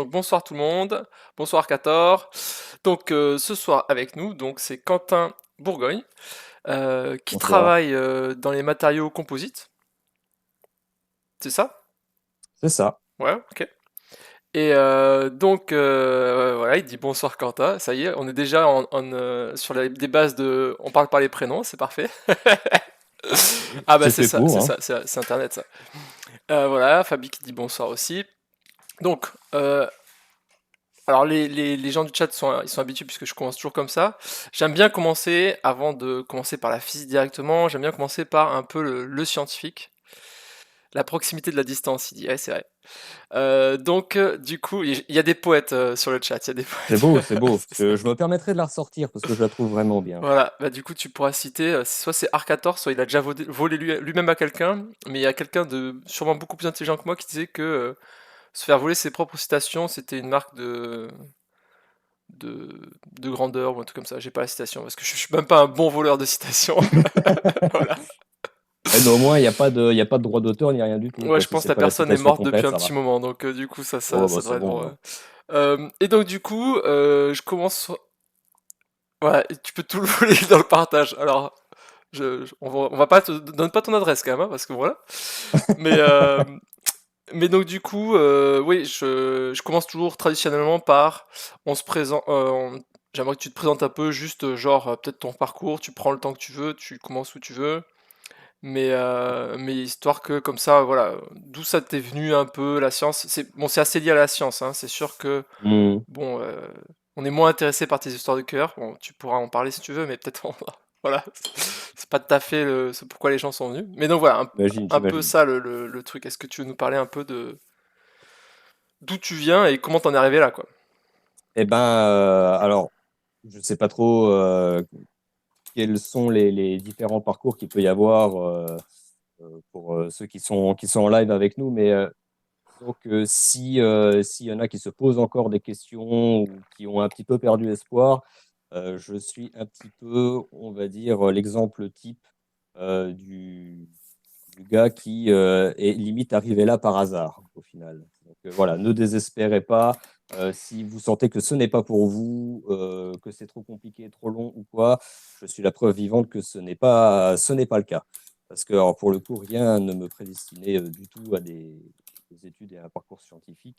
Donc bonsoir tout le monde, bonsoir Cator. Donc ce soir avec nous, donc c'est Quentin Bourgogne, qui Bonsoir. travaille dans les matériaux composites, c'est ça? C'est ça. Ouais, ok. Et donc voilà, il dit bonsoir Quentin, ça y est, on est déjà sur des bases de... On parle par les prénoms, c'est parfait. Ah bah C'est fait pour, c'est hein. ça, c'est Internet ça. Voilà, Fabi qui dit bonsoir aussi. Donc, alors les gens du chat ils sont habitués puisque je commence toujours comme ça. J'aime bien commencer, avant de commencer par la physique directement, j'aime bien commencer par un peu le scientifique. La proximité de la distance, il dit, ouais c'est vrai. Du coup, il y a des poètes sur le chat, il y a des C'est poètes. beau, c'est beau. C'est ça. Je me permettrai de la ressortir parce que je la trouve vraiment bien. Voilà, bah du coup tu pourras citer, soit c'est Arcator, soit il a déjà volé lui-même à quelqu'un, mais il y a quelqu'un de sûrement beaucoup plus intelligent que moi qui disait que se faire voler ses propres citations, c'était une marque de grandeur ou un truc comme ça. J'ai pas la citation parce que je suis même pas un bon voleur de citations. Voilà. Ouais, mais au moins, il y a pas de droit d'auteur ni rien du tout, Ouais, quoi. je Si pense que c'est la pas la personne est citation morte depuis complète, un ça petit va. moment, donc du coup Oh, bah, ça c'est devrait être bon, bon. Ouais. hein. Et donc du coup, je commence. Voilà, et tu peux tout le voler dans le partage. Alors, on va pas te donne pas ton adresse quand même, hein, parce que voilà. Mais donc du coup, oui, je commence toujours traditionnellement par on se présente. J'aimerais que tu te présentes un peu, juste genre peut-être ton parcours. Tu prends le temps que tu veux, tu commences où tu veux. Mais histoire que comme ça, voilà, d'où ça t'est venu un peu la science. C'est bon, c'est assez lié à la science, hein. C'est sûr que Hmm. bon, on est moins intéressé par tes histoires de cœur. Bon, tu pourras en parler si tu veux, mais peut-être voilà, c'est pas tout à fait ce pourquoi les gens sont venus. Mais donc voilà, J'imagine, un peu j'imagine. ça le truc. Est-ce que tu veux nous parler un peu de d'où tu viens et comment t'en es arrivé là, quoi? Eh ben, alors, je sais pas trop quels sont les différents parcours qu'il peut y avoir pour ceux qui sont en live avec nous, mais donc, si, s'il y en a qui se posent encore des questions ou qui ont un petit peu perdu espoir, je suis un petit peu, on va dire, l'exemple type du gars qui est limite arrivé là par hasard, au final. Donc, voilà, ne désespérez pas. Si vous sentez que ce n'est pas pour vous, que c'est trop compliqué, trop long ou quoi, je suis la preuve vivante que ce n'est pas le cas. Parce que, alors, pour le coup, rien ne me prédestinait du tout à des études et à un parcours scientifique.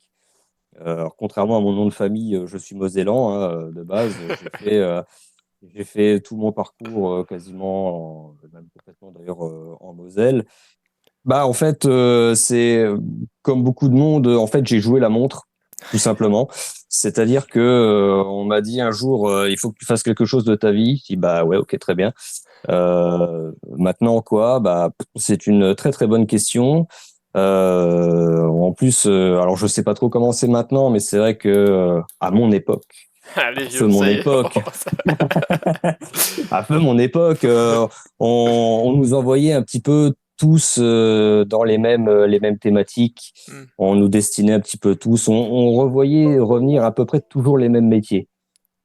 Alors, contrairement à mon nom de famille, je suis mosellan hein, de base. J'ai fait tout mon parcours quasiment, même complètement d'ailleurs en Moselle. Bah, en fait, c'est comme beaucoup de monde, en fait, j'ai joué la montre, tout simplement. C'est-à-dire que on m'a dit un jour, il faut que tu fasses quelque chose de ta vie. Je dis, bah ouais, ok, très bien. Maintenant, quoi? Bah, c'est une très très bonne question. En plus, alors je sais pas trop comment c'est maintenant, mais c'est vrai que à mon époque, Allez, à feu vieux, mon ça y est. époque, à feu mon époque, on nous envoyait un petit peu tous dans les mêmes thématiques. Hmm. On nous destinait un petit peu tous. On revoyait revenir à peu près toujours les mêmes métiers.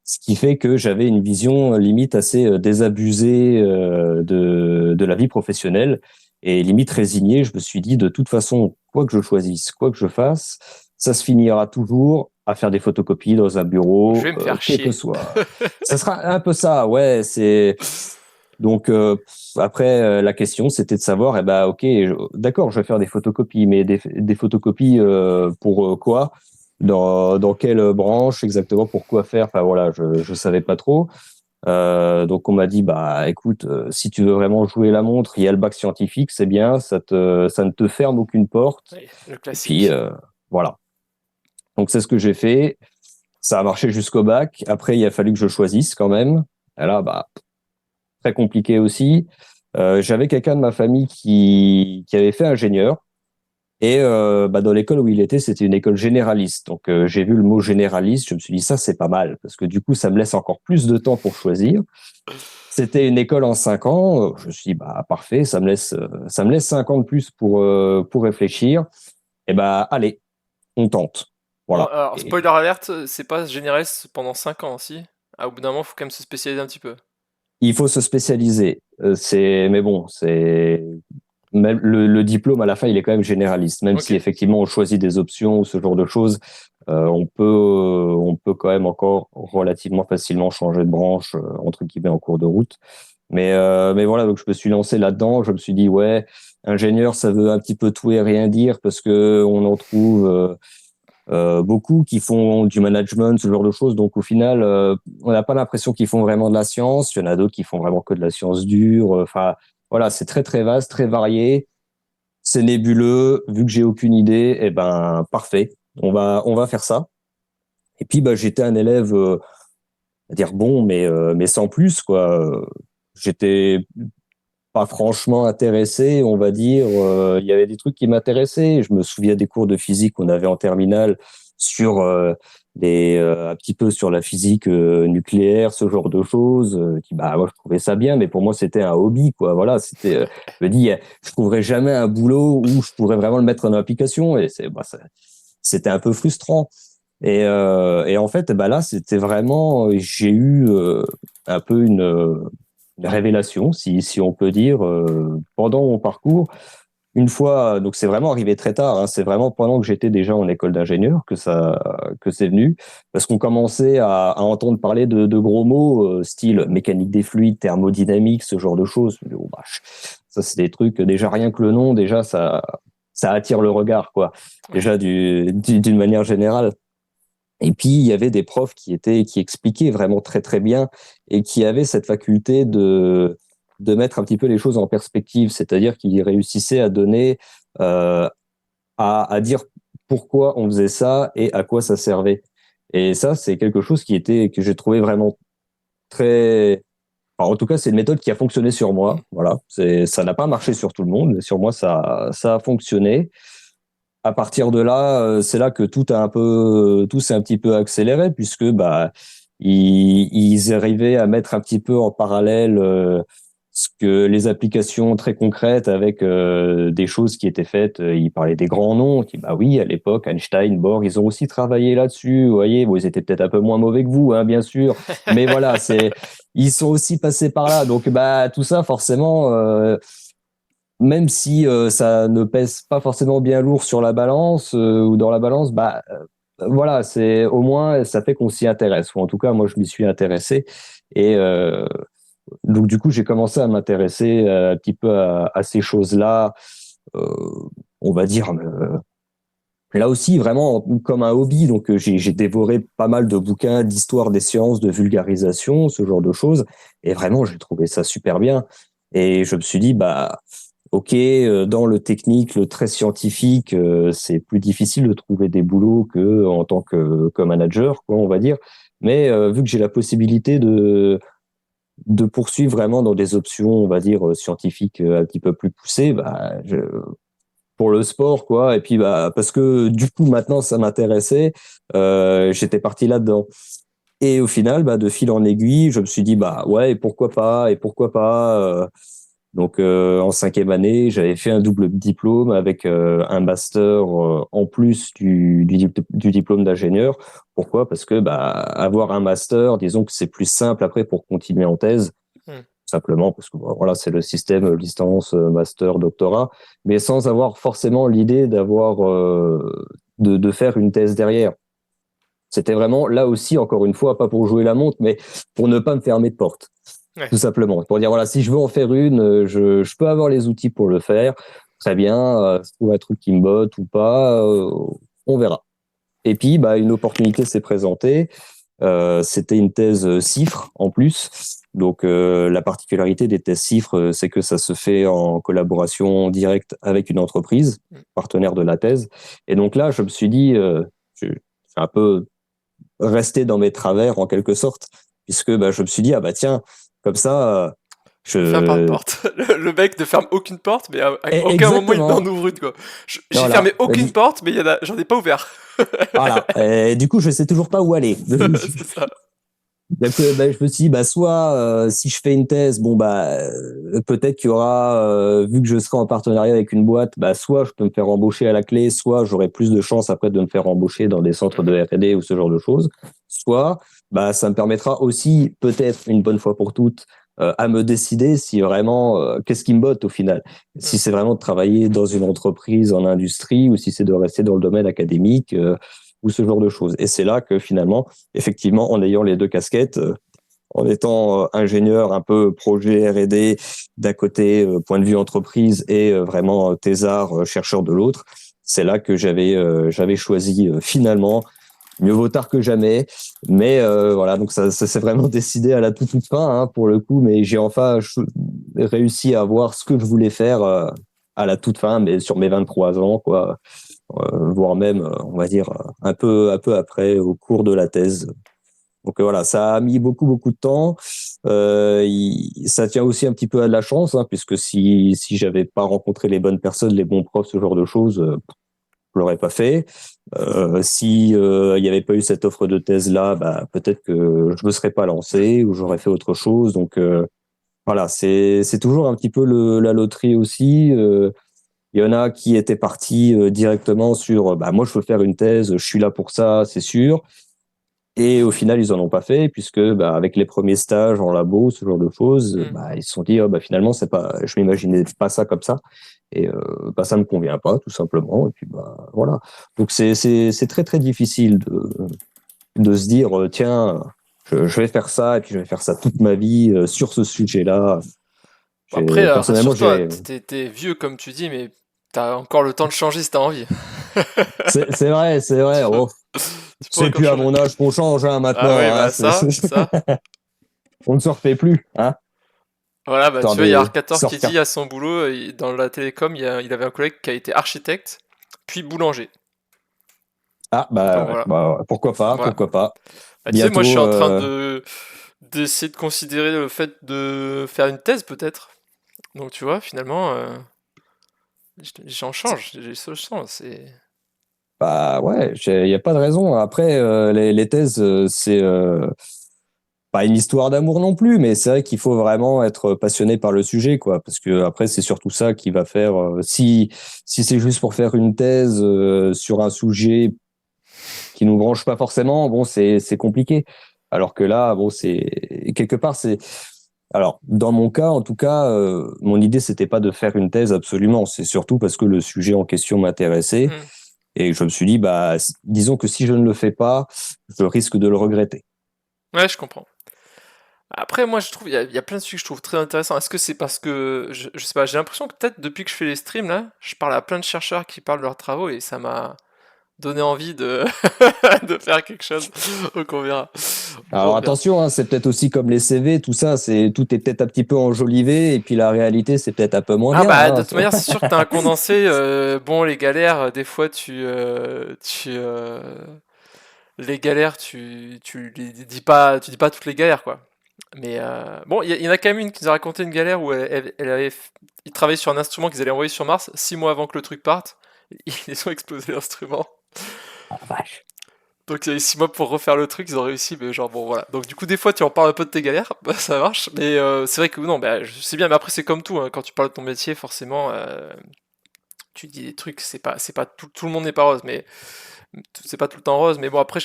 Ce qui fait que j'avais une vision limite assez désabusée de la vie professionnelle et limite résignée. Je me suis dit, de toute façon, quoi que je choisisse, quoi que je fasse, ça se finira toujours à faire des photocopies dans un Je bureau, vais me faire quel que chier. soit. Ça sera un peu ça, ouais. C'est donc après la question, c'était de savoir, eh ben ok, d'accord, je vais faire des photocopies, mais des photocopies pour quoi? Dans quelle branche exactement? Pour quoi faire? Enfin voilà, je savais pas trop. Donc on m'a dit, bah écoute, si tu veux vraiment jouer la montre, il y a le bac scientifique, c'est bien, ça ne te ferme aucune porte. Oui, le Et puis classique. voilà. Donc c'est ce que j'ai fait. Ça a marché jusqu'au bac. Après, il a fallu que je choisisse quand même. Et là, bah très compliqué aussi. J'avais quelqu'un de ma famille qui avait fait ingénieur. Et bah, dans l'école où il était, c'était une école généraliste. Donc j'ai vu le mot généraliste, je me suis dit ça c'est pas mal parce que du coup ça me laisse encore plus de temps pour choisir. C'était une école en 5 ans. Je me suis dit bah parfait, ça me laisse 5 ans de plus pour réfléchir. Et bah allez, on tente. Bon, Voilà. alors, Et spoiler alerte, c'est pas généraliste pendant 5 ans aussi. Ah, au bout d'un moment, faut quand même se spécialiser un petit peu. il faut se spécialiser. C'est mais bon, c'est même le diplôme à la fin, il est quand même généraliste, même si Ok. effectivement on choisit des options ou ce genre de choses, on peut quand même encore relativement facilement changer de branche entre guillemets en cours de route. Mais voilà, donc je me suis lancé là-dedans. Je me suis dit ouais, ingénieur, ça veut un petit peu tout et rien dire parce que on en trouve beaucoup qui font du management, ce genre de choses. Donc au final, on n'a pas l'impression qu'ils font vraiment de la science. Il y en a d'autres qui font vraiment que de la science dure. Enfin voilà, c'est très très vaste, très varié. C'est nébuleux. Vu que j'ai aucune idée, eh ben parfait. On va faire ça. Et puis bah j'étais un élève, à dire bon, mais sans plus quoi. J'étais pas franchement intéressé, on va dire. Il y avait des trucs qui m'intéressaient. Je me souviens des cours de physique qu'on avait en terminale sur un petit peu sur la physique nucléaire, ce genre de choses. Bah moi je trouvais ça bien, mais pour moi c'était un hobby quoi. Voilà, c'était. Je me dis, je trouverais jamais un boulot où je pourrais vraiment le mettre en application et c'était un peu frustrant. Et en fait, bah là, c'était vraiment, j'ai eu un peu une révélation, si on peut dire, pendant mon parcours. Une fois, donc c'est vraiment arrivé très tard, hein, c'est vraiment pendant que j'étais déjà en école d'ingénieur que c'est venu, parce qu'on commençait à entendre parler de gros mots, style mécanique des fluides, thermodynamique, ce genre de choses. Oh, bah, ça, c'est des trucs, déjà rien que le nom, déjà ça attire le regard, quoi. Ouais. Déjà d'une manière générale. Et puis, il y avait des profs qui expliquaient vraiment très, très bien et qui avaient cette faculté de mettre un petit peu les choses en perspective, c'est-à-dire qu'ils réussissaient à donner, euh, à dire pourquoi on faisait ça et à quoi ça servait. Et ça, c'est quelque chose que j'ai trouvé vraiment très, enfin, en tout cas, c'est une méthode qui a fonctionné sur Mm. moi. Voilà. Ça n'a pas marché sur tout le monde, mais sur moi, ça a fonctionné. À partir de là, c'est là que tout s'est un petit peu accéléré puisque bah ils arrivaient à mettre un petit peu en parallèle ce que les applications très concrètes avec des choses qui étaient faites. Ils parlaient des grands noms, qui bah oui à l'époque Einstein, Bohr, ils ont aussi travaillé là-dessus. Vous voyez, bon, ils étaient peut-être un peu moins mauvais que vous, hein, bien sûr, mais voilà, ils sont aussi passés par là. Donc bah tout ça forcément. Même si ça ne pèse pas forcément bien lourd sur la balance ou dans la balance, bah voilà, c'est au moins ça fait qu'on s'y intéresse. Ou en tout cas, moi, je m'y suis intéressé et donc du coup, j'ai commencé à m'intéresser un petit peu à ces choses-là. On va dire là aussi vraiment comme un hobby. Donc j'ai dévoré pas mal de bouquins d'histoire des sciences, de vulgarisation, ce genre de choses. Et vraiment, j'ai trouvé ça super bien. Et je me suis dit bah ok, dans le technique, le très scientifique, c'est plus difficile de trouver des boulots que en tant que manager, quoi, on va dire. Mais vu que j'ai la possibilité de poursuivre vraiment dans des options, on va dire scientifiques un petit peu plus poussées, bah, pour le sport, quoi. Et puis bah parce que du coup maintenant ça m'intéressait, j'étais parti là-dedans. Et au final, bah, de fil en aiguille, je me suis dit bah ouais, et pourquoi pas. Donc en cinquième année, j'avais fait un double diplôme avec un master en plus du diplôme d'ingénieur. Pourquoi? Parce que bah, avoir un master, disons que c'est plus simple après pour continuer en thèse, Mm. simplement parce que bon, voilà, c'est le système licence, master, doctorat, mais sans avoir forcément l'idée de faire une thèse derrière. C'était vraiment là aussi, encore une fois, pas pour jouer la montre, mais pour ne pas me fermer de porte Ouais. tout simplement. Pour dire, voilà, si je veux en faire une, je peux avoir les outils pour le faire. Très bien, je trouve un truc qui me botte ou pas, on verra. Et puis, bah, une opportunité s'est présentée. C'était une thèse CIFRE en plus. Donc, la particularité des thèses CIFRE, c'est que ça se fait en collaboration directe avec une entreprise, Mm. partenaire de la thèse. Et donc là, je me suis dit, je suis un peu resté dans mes travers en quelque sorte, puisque bah, je me suis dit, ah bah tiens, comme ça, Je ne ferme pas de je... porte. Le mec ne ferme aucune porte, mais à aucun moment il n'en Exactement, ouvre une, quoi. J'ai fermé voilà. aucune porte, mais j'en ai pas ouvert. Voilà. Et du coup, je sais toujours pas où aller. C'est ça. Donc, bah, je me suis dit, bah, soit si je fais une thèse, bon bah peut-être qu'il y aura, vu que je serai en partenariat avec une boîte, bah soit je peux me faire embaucher à la clé, soit j'aurai plus de chances après de me faire embaucher dans des centres de Mhm. R&D ou ce genre de choses. Soit bah ça me permettra aussi peut-être une bonne fois pour toutes à me décider si vraiment, qu'est-ce qui me botte au final. Si Mm. c'est vraiment de travailler dans une entreprise, en industrie, ou si c'est de rester dans le domaine académique, ou ce genre de choses. Et c'est là que finalement, effectivement, en ayant les deux casquettes, en étant ingénieur un peu projet R&D d'un côté, point de vue entreprise, et vraiment thésard, chercheur de l'autre, c'est là que j'avais choisi finalement. Mieux vaut tard que jamais, mais voilà, donc ça s'est vraiment décidé à la toute fin, hein, pour le coup, mais j'ai enfin réussi à voir ce que je voulais faire à la toute fin, mais sur mes 23 ans, quoi, voire même, on va dire, un peu après, au cours de la thèse. Donc voilà, ça a mis beaucoup de temps. Ça tient aussi un petit peu à de la chance, hein, puisque si j'avais pas rencontré les bonnes personnes, les bons profs, ce genre de choses, je l'aurais pas fait. Si il y avait pas eu cette offre de thèse là, bah peut-être que je me serais pas lancé ou j'aurais fait autre chose. Donc voilà, c'est toujours un petit peu la loterie aussi. Il y en a qui étaient partis directement sur bah moi je veux faire une thèse, je suis là pour ça, c'est sûr. Et au final, ils en ont pas fait, puisque bah, avec les premiers stages en labo, ce genre de choses, Mm. bah, ils se sont dit, oh, bah, finalement, c'est pas, je m'imaginais pas ça comme ça, et bah, ça me convient pas, tout simplement. Et puis bah voilà. Donc c'est très difficile de se dire, tiens, je vais faire ça, et puis je vais faire ça toute ma vie sur ce sujet-là. Bon, après, Personnellement, rassure-toi, j'ai t'es vieux comme tu dis, mais t'as encore le temps de changer si t'as envie. c'est vrai. Tu peux, Oh, tu peux c'est encore plus à changer. mon âge qu'on change, hein, Ah maintenant. ouais, Hein, bah ça. on ne se refait plus, hein. Voilà, bah tu vois, il y a Attendez, Arcator qui dit à son boulot, dans la télécom, il avait un collègue qui a été architecte, puis boulanger. Ah, Donc bah, ouais, voilà, bah, pourquoi pas, voilà. pourquoi pas. Bah tu sais, moi je suis Bientôt, en train d'essayer de considérer le fait de faire une thèse peut-être. Donc tu vois, finalement, j'en change, j'ai ce sens, c'est... bah ouais, il n'y a pas de raison. Après, les thèses, c'est pas une histoire d'amour non plus, mais c'est vrai qu'il faut vraiment être passionné par le sujet, quoi. Parce que après, c'est surtout ça qui va faire. Si c'est juste pour faire une thèse sur un sujet qui nous branche pas forcément, bon, c'est compliqué. Alors que là, bon, c'est quelque part, c'est alors, dans mon cas, en tout cas, mon idée, c'était pas de faire une thèse absolument. C'est surtout parce que le sujet en question m'intéressait. Hmm. Et je me suis dit, bah, disons que si je ne le fais pas, je risque de le regretter. Ouais, je comprends. Après, moi, je trouve, il y a plein de sujets que je trouve très intéressants. Est-ce que c'est parce que, je sais pas, j'ai l'impression que peut-être depuis que je fais les streams, là, je parle à plein de chercheurs qui parlent de leurs travaux et ça m'a donné envie de, de faire quelque chose. Donc on verra. Alors On verra. attention, hein, c'est peut-être aussi comme les CV, tout ça, tout est peut-être un petit peu enjolivé, et puis la réalité, c'est peut-être un peu moins Ah bien. bah de Hein. toute manière c'est sûr que t'as un condensé. Bon les galères des fois les galères tu les dis pas toutes les galères quoi. Mais bon il y en a quand même une qui nous a raconté une galère où ils travaillaient sur un instrument qu'ils allaient envoyer sur Mars 6 mois avant que le truc parte. Ils ont explosé l'instrument. Ah, vache. Donc il y a eu 6 mois pour refaire le truc, ils ont réussi, mais genre bon voilà. Donc du coup des fois tu en parles un peu de tes galères, bah, ça marche, mais c'est vrai que non, bah, je sais bien, mais après c'est comme tout, hein, quand tu parles de ton métier, forcément, tu dis des trucs, c'est pas tout le monde n'est pas rose, mais c'est pas tout le temps rose, mais bon après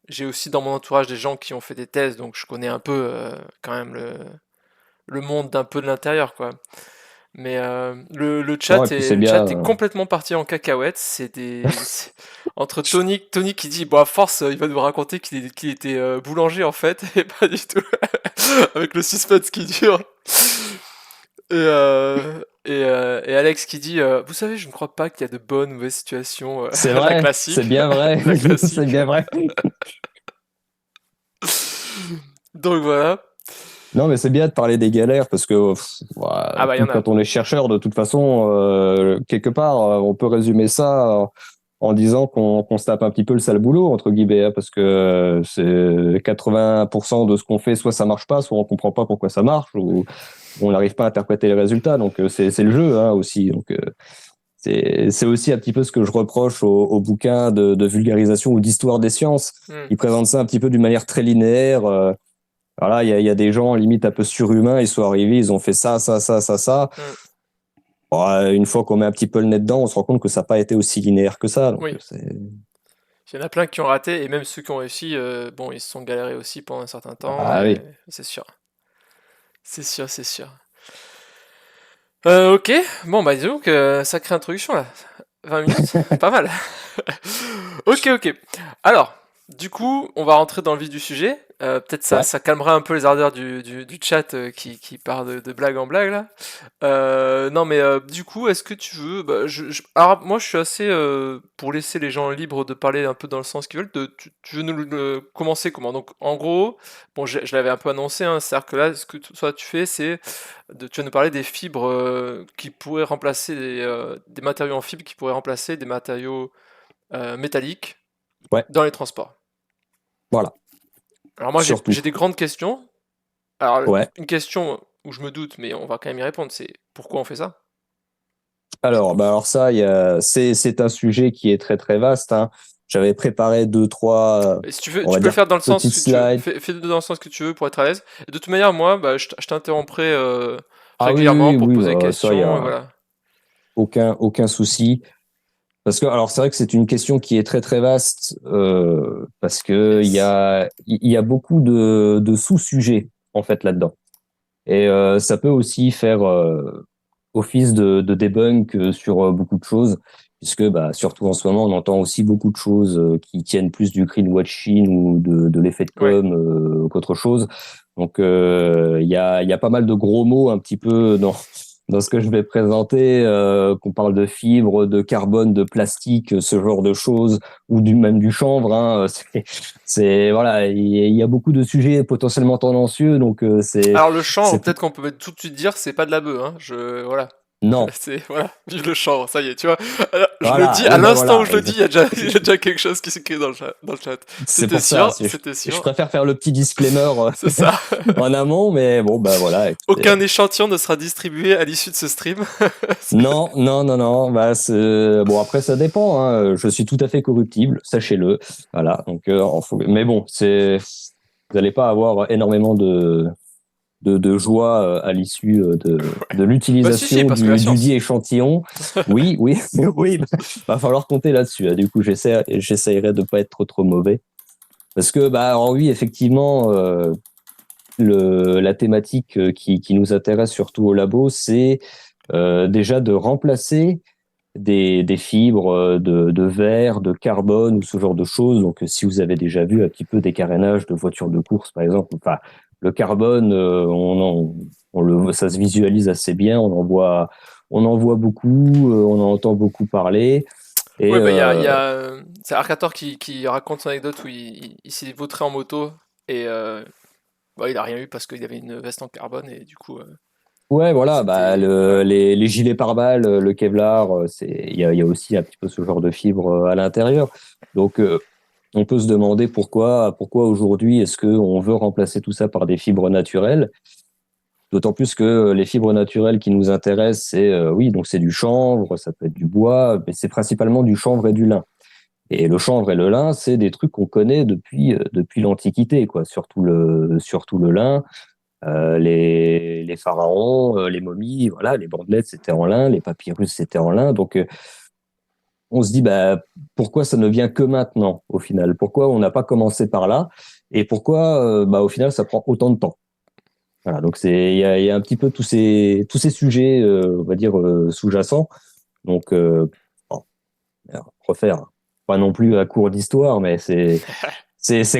j'ai aussi dans mon entourage des gens qui ont fait des thèses, donc je connais un peu quand même le monde d'un peu de l'intérieur quoi. Mais Non, et puis c'est le bien. chat est complètement parti en cacahuète. Entre Tony qui dit bon à force il va nous raconter qu'il était boulanger en fait et pas du tout avec le suspense qui dure. Et Alex qui dit vous savez je ne crois pas qu'il y a de bonnes ou mauvaises situations C'est la vrai, c'est classique bien vrai, la c'est classique. bien vrai. Donc voilà. Non, mais c'est bien de parler des galères parce que Ah bah il y en a. quand on est chercheur, de toute façon, quelque part, on peut résumer ça en disant qu'on se tape un petit peu le sale boulot, entre guillemets, hein, parce que c'est 80% de ce qu'on fait, soit ça marche pas, soit on comprend pas pourquoi ça marche, ou on n'arrive pas à interpréter les résultats. Donc c'est le jeu hein, aussi. Donc c'est aussi un petit peu ce que je reproche aux bouquins de vulgarisation ou d'histoire des sciences. Hmm, Ils présentent ça un petit peu d'une manière très linéaire. Alors là, il y a des gens limite un peu surhumains, ils sont arrivés, ils ont fait ça. hmm. Bon, une fois qu'on met un petit peu le nez dedans, on se rend compte que ça n'a pas été aussi linéaire que ça. Donc Oui. c'est Il y en a plein qui ont raté, et même ceux qui ont réussi, bon, ils se sont galérés aussi pendant un certain temps, ah et oui. c'est sûr. C'est sûr, c'est sûr. Ok, bon bah disons que sacrée introduction là. 20 minutes, pas mal. Ok, ok. Alors, du coup, on va rentrer dans le vif du sujet. Peut-être ça, Ouais. ça calmera un peu les ardeurs du chat qui part de blague en blague là. Non mais du coup, est-ce que tu veux... Bah, alors moi je suis assez pour laisser les gens libres de parler un peu dans le sens qu'ils veulent. Tu veux nous commencer comment? Donc en gros, bon je l'avais un peu annoncé, hein, c'est-à-dire que là ce que toi tu fais c'est... Tu vas nous parler des fibres qui pourraient remplacer des matériaux en fibres qui pourraient remplacer des matériaux métalliques Ouais. dans les transports. Voilà. Alors moi Surtout. j'ai des grandes questions. Alors Ouais. une question où je me doute, mais on va quand même y répondre, c'est pourquoi on fait ça? Alors ça, c'est un sujet qui est très très vaste, hein. J'avais préparé deux, trois, Et si tu veux, on tu va peux le dire, faire dans le sens petites que tu veux. slides. Fais-le dans le sens que tu veux pour être à l'aise. Et de toute manière, moi, bah, je t'interromprai Ah oui, régulièrement oui, pour oui, poser des ça, il y questions, et a voilà. aucun souci. Parce que, alors, c'est vrai que c'est une question qui est très très vaste, parce que Yes. il y a beaucoup de sous-sujets en fait là-dedans. Et ça peut aussi faire office de debunk sur beaucoup de choses, puisque bah, surtout en ce moment, on entend aussi beaucoup de choses qui tiennent plus du greenwashing ou de l'effet de Ouais. com qu'autre chose. Donc il y a pas mal de gros mots un petit peu dans ce que je vais présenter, qu'on parle de fibres, de carbone, de plastique, ce genre de choses, ou même du chanvre. Hein, voilà, il y a beaucoup de sujets potentiellement tendancieux, donc Alors le chanvre, c'est peut-être qu'on peut tout de suite dire, c'est pas de la bœuf, hein. Voilà. non. C'est voilà, vive le chanvre, ça y est, tu vois. Alors, je le Voilà, dis à oui, ben l'instant où voilà, je le dis, il y a déjà quelque chose qui s'écrit dans le chat. c'est pour ça. C'était Je sûr, préfère faire le petit disclaimer c'est ça. en amont, mais bon, bah voilà. Écoutez. Aucun échantillon ne sera distribué à l'issue de ce stream. Non, non, non, non. Bah, bon, après, ça dépend. Hein. Je suis tout à fait corruptible, sachez-le. Voilà. Donc, mais bon, vous n'allez pas avoir énormément de joie à l'issue Ouais. de Bah si, l'utilisation parce que la du dit science. échantillon. Oui, oui, oui. Va falloir compter là-dessus. Hein. Du coup, j'essaierai de pas être trop mauvais. Parce que, bah, alors oui, effectivement, la thématique qui nous intéresse surtout au labo, c'est déjà de remplacer des fibres de verre, de carbone ou ce genre de choses. Donc, si vous avez déjà vu un petit peu des carénages de voitures de course, par exemple, enfin, le carbone, ça se visualise assez bien. On en voit beaucoup, on en entend beaucoup parler. Et Ouais, bah il y a c'est Arcator qui raconte son anecdote où il s'est vautré en moto et bah, il a rien eu parce qu'il avait une veste en carbone et du coup ouais, voilà, bah, c'était voilà. les gilets pare-balles, le Kevlar, il y a aussi un petit peu ce genre de fibres à l'intérieur. Donc, on peut se demander pourquoi aujourd'hui est-ce qu'on veut remplacer tout ça par des fibres naturelles. D'autant plus que les fibres naturelles qui nous intéressent, oui, donc c'est du chanvre, ça peut être du bois, mais c'est principalement du chanvre et du lin. Et le chanvre et le lin, c'est des trucs qu'on connaît depuis l'Antiquité, quoi. Surtout le lin. Les pharaons, les momies, voilà, les bandelettes c'était en lin, les papyrus c'était en lin. Donc on se dit bah pourquoi ça ne vient que maintenant au final? Pourquoi on n'a pas commencé par là? Et pourquoi bah au final ça prend autant de temps? Voilà, donc il y a un petit peu tous ces sujets on va dire sous-jacents. Donc bon, refaire pas non plus à court d'histoire, mais c'est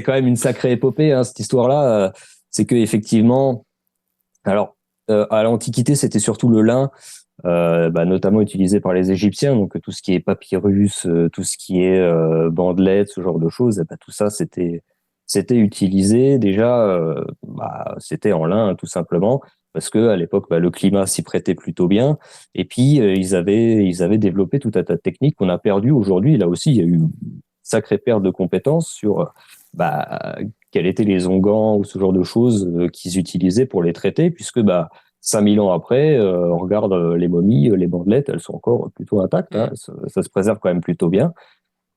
quand même une sacrée épopée hein, cette histoire-là. C'est que effectivement alors, à l'Antiquité, c'était surtout le lin, bah, notamment utilisé par les Égyptiens. Donc, tout ce qui est papyrus, tout ce qui est bandelettes, ce genre de choses, eh ben, tout ça, c'était utilisé déjà. Bah, c'était en lin, tout simplement, parce que à l'époque, bah, le climat s'y prêtait plutôt bien. Et puis, ils avaient développé tout un tas de techniques qu'on a perdues aujourd'hui. Là aussi, il y a eu une sacrée perte de compétences sur bah, quels étaient les onguents ou ce genre de choses qu'ils utilisaient pour les traiter, puisque bah, 5000 ans après, on regarde les momies, les bandelettes, elles sont encore plutôt intactes, hein, Mm. ça se préserve quand même plutôt bien.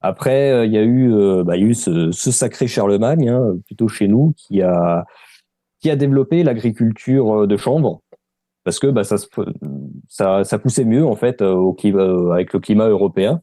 Après, il y a eu ce sacré Charlemagne, hein, plutôt chez nous, qui a développé l'agriculture de chanvre, parce que bah, ça poussait mieux en fait avec le climat européen.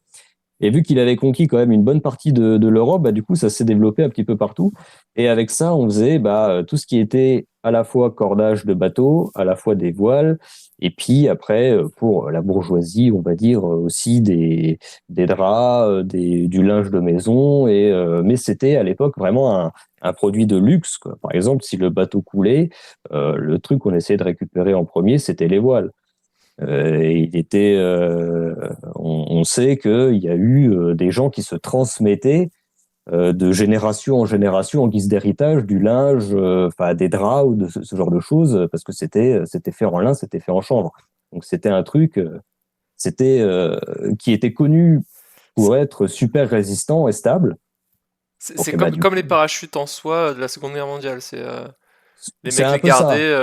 Et vu qu'il avait conquis quand même une bonne partie de l'Europe, bah, du coup, ça s'est développé un petit peu partout. Et avec ça, on faisait bah, tout ce qui était à la fois cordage de bateau, à la fois des voiles, et puis après, pour la bourgeoisie, on va dire aussi des draps, du linge de maison, mais c'était à l'époque vraiment un produit de luxe, quoi. Par exemple, si le bateau coulait, le truc qu'on essayait de récupérer en premier, c'était les voiles. On sait qu'il y a eu des gens qui se transmettaient de génération en génération en guise d'héritage du linge, enfin des draps ou de ce genre de choses, parce que c'était fait en lin, c'était fait en chanvre. Donc c'était un truc, c'était qui était connu C'est pour être super résistant et stable. c'est Donc comme, bah du comme les coup, parachutes en soi de la Seconde Guerre mondiale. Les c'est mecs un les peu ça. gardaient.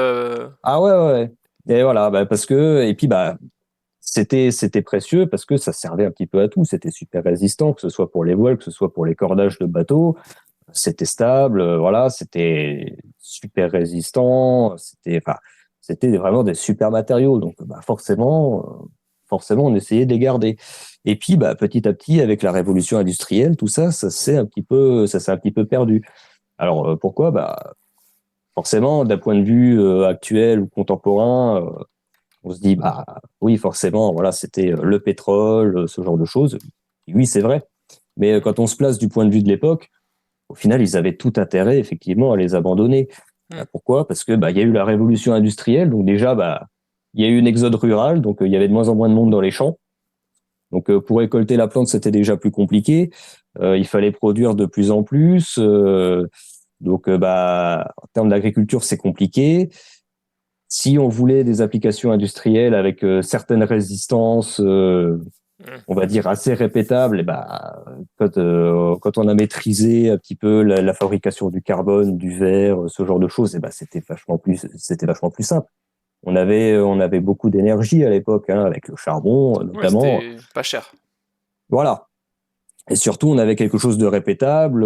Ah ouais, ouais, ouais. Et voilà, bah parce que et puis bah c'était précieux parce que ça servait un petit peu à tout. C'était super résistant, que ce soit pour les voiles, que ce soit pour les cordages de bateau. C'était stable, voilà, c'était super résistant, c'était vraiment des super matériaux. Donc, bah, forcément, on essayait de les garder. Et puis, bah, petit à petit, avec la révolution industrielle, tout ça, ça s'est un petit peu perdu. Alors, pourquoi? Bah, forcément, d'un point de vue actuel ou contemporain, on se dit, bah, oui, forcément, voilà, c'était le pétrole, ce genre de choses. Et oui, c'est vrai. Mais quand on se place du point de vue de l'époque, au final, ils avaient tout intérêt, effectivement, à les abandonner. Hmm. Pourquoi? Parce que, bah, il y a eu la révolution industrielle. Donc, déjà, bah, il y a eu une exode rural. Donc, il y avait de moins en moins de monde dans les champs. Donc, pour récolter la plante, c'était déjà plus compliqué. Il fallait produire de plus en plus. Bah, en termes d'agriculture, c'est compliqué. Si on voulait des applications industrielles avec certaines résistances, Hmm. on va dire assez répétable, et bah, quand on a maîtrisé un petit peu la fabrication du carbone, du verre, ce genre de choses, et bah, c'était vachement plus simple. On avait beaucoup d'énergie à l'époque, hein, avec le charbon Ouais, notamment. c'était pas cher. Voilà. Et surtout, on avait quelque chose de répétable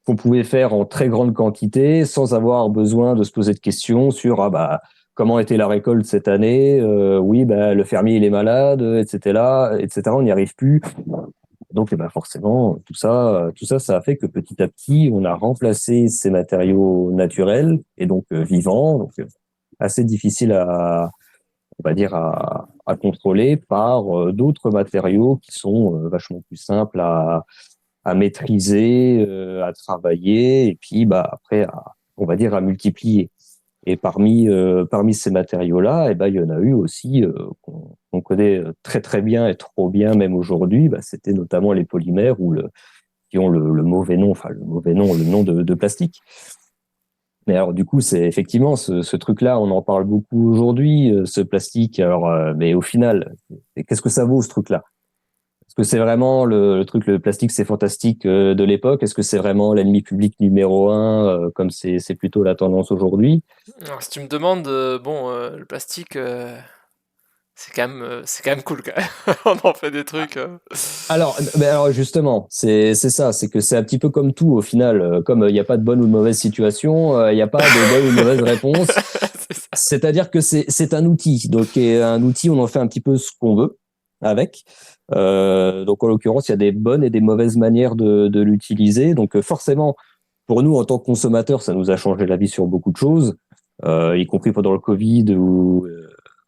qu'on pouvait faire en très grande quantité sans avoir besoin de se poser de questions sur ah bah comment était la récolte cette année, oui bah le fermier il est malade, etc., etc. On n'y arrive plus. Donc, eh ben, forcément, ça a fait que petit à petit, on a remplacé ces matériaux naturels et donc vivants, donc assez difficiles on va dire, à contrôler par d'autres matériaux qui sont vachement plus simples à maîtriser, à travailler et puis bah après, on va dire, à multiplier. Et parmi ces matériaux-là, eh ben, il y en a eu aussi qu'on connaît très très bien et trop bien même aujourd'hui. Bah, c'était notamment les polymères qui ont le mauvais nom, enfin le mauvais nom, le nom de plastique. Mais alors du coup, c'est effectivement ce truc-là, on en parle beaucoup aujourd'hui, ce plastique. Alors, mais au final, qu'est-ce que ça vaut ce truc-là? Est-ce que c'est vraiment le truc, le plastique, c'est fantastique de l'époque? Est-ce que c'est vraiment l'ennemi public numéro un, comme c'est plutôt la tendance aujourd'hui? Alors, si tu me demandes, bon, le plastique, c'est quand même cool quand même. On en fait des trucs. Alors justement, c'est ça, c'est que c'est un petit peu comme tout au final. Comme il n'y a pas de bonne ou de mauvaise situation, il n'y a pas de bonne ou de mauvaise réponse. C'est ça. C'est-à-dire que c'est un outil. Donc un outil, on en fait un petit peu ce qu'on veut avec. Donc en l'occurrence, il y a des bonnes et des mauvaises manières de l'utiliser. Donc forcément, pour nous en tant que consommateurs, ça nous a changé la vie sur beaucoup de choses, y compris pendant le Covid où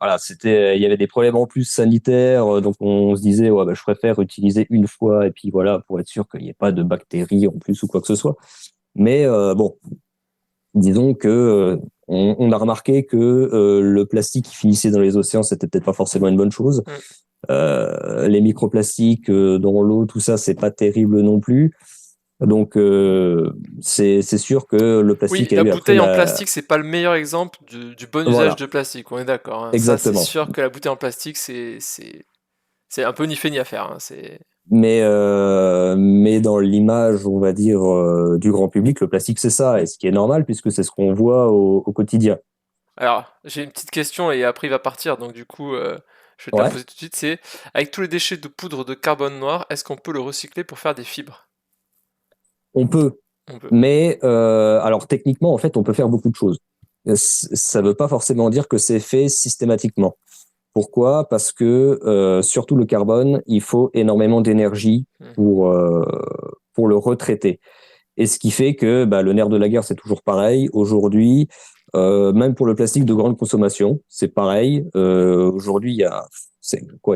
voilà, il y avait des problèmes en plus sanitaires, donc on se disait ouais, bah, je préfère utiliser une fois et puis voilà pour être sûr qu'il n'y ait pas de bactéries en plus ou quoi que ce soit. Mais bon, disons que on a remarqué que le plastique qui finissait dans les océans, c'était peut-être pas forcément une bonne chose. Mm. Les microplastiques dans l'eau, tout ça, c'est pas terrible non plus. Donc c'est sûr que le Oui, plastique a la eu après bouteille en la plastique, c'est pas le meilleur exemple du bon usage voilà de plastique, on est d'accord, hein. Ça, c'est exactement. sûr que la bouteille en plastique, c'est un peu ni fait ni à faire, hein. Mais dans l'image, on va dire, du grand public, le plastique, c'est ça. Et ce qui est normal, puisque c'est ce qu'on voit au quotidien. Alors, j'ai une petite question et après il va partir, donc du coup, je vais te la Ouais, poser tout de suite. C'est, avec tous les déchets de poudre de carbone noir, est-ce qu'on peut le recycler pour faire des fibres? on peut. On peut. Mais alors techniquement, en fait, on peut faire beaucoup de choses. Ça ne veut pas forcément dire que c'est fait systématiquement. Pourquoi? Parce que surtout le carbone, il faut énormément d'énergie Hmm. pour le retraiter. Et ce qui fait que bah, le nerf de la guerre, c'est toujours pareil. Aujourd'hui, Même pour le plastique de grande consommation, c'est pareil. Aujourd'hui,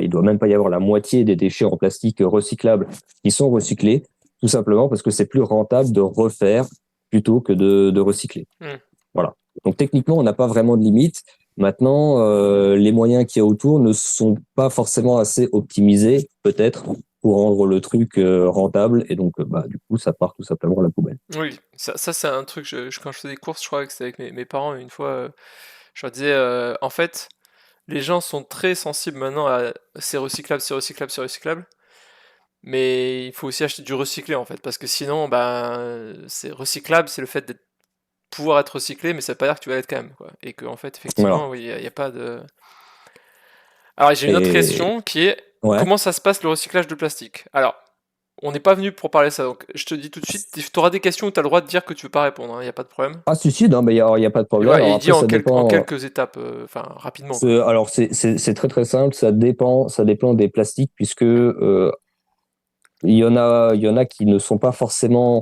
il doit même pas y avoir la moitié des déchets en plastique recyclables qui sont recyclés, tout simplement parce que c'est plus rentable de refaire plutôt que de recycler. Hmm. Voilà. Donc techniquement, on n'a pas vraiment de limite. Maintenant, les moyens qu'il y a autour ne sont pas forcément assez optimisés, peut-être, pour rendre le truc rentable. Et donc, du coup, ça part tout simplement à la poubelle. Oui, ça c'est un truc, quand je faisais des courses, je crois que c'était avec mes parents une fois, je leur disais, en fait, les gens sont très sensibles maintenant à c'est recyclable, c'est recyclable, c'est recyclable, mais il faut aussi acheter du recyclé en fait, parce que sinon, ben, c'est recyclable, c'est le fait de pouvoir être recyclé, mais ça veut pas dire que tu vas l'être quand même, quoi. Et qu'en fait, Voilà. effectivement, oui, y a pas de... Alors j'ai une autre Et question qui est, ouais. comment ça se passe le recyclage de plastique? Alors, on n'est pas venu pour parler de ça, donc je te dis tout de suite, tu auras des questions où tu as le droit de dire que tu veux pas répondre, il n'y a pas de problème. Ah, si, si, non, mais il y a pas de Et problème. voilà, et Alors il dit après, ça en dépend. quelques étapes, enfin rapidement quoi. Alors, c'est très, très simple. Ça dépend des plastiques, puisque il y en a qui ne sont pas forcément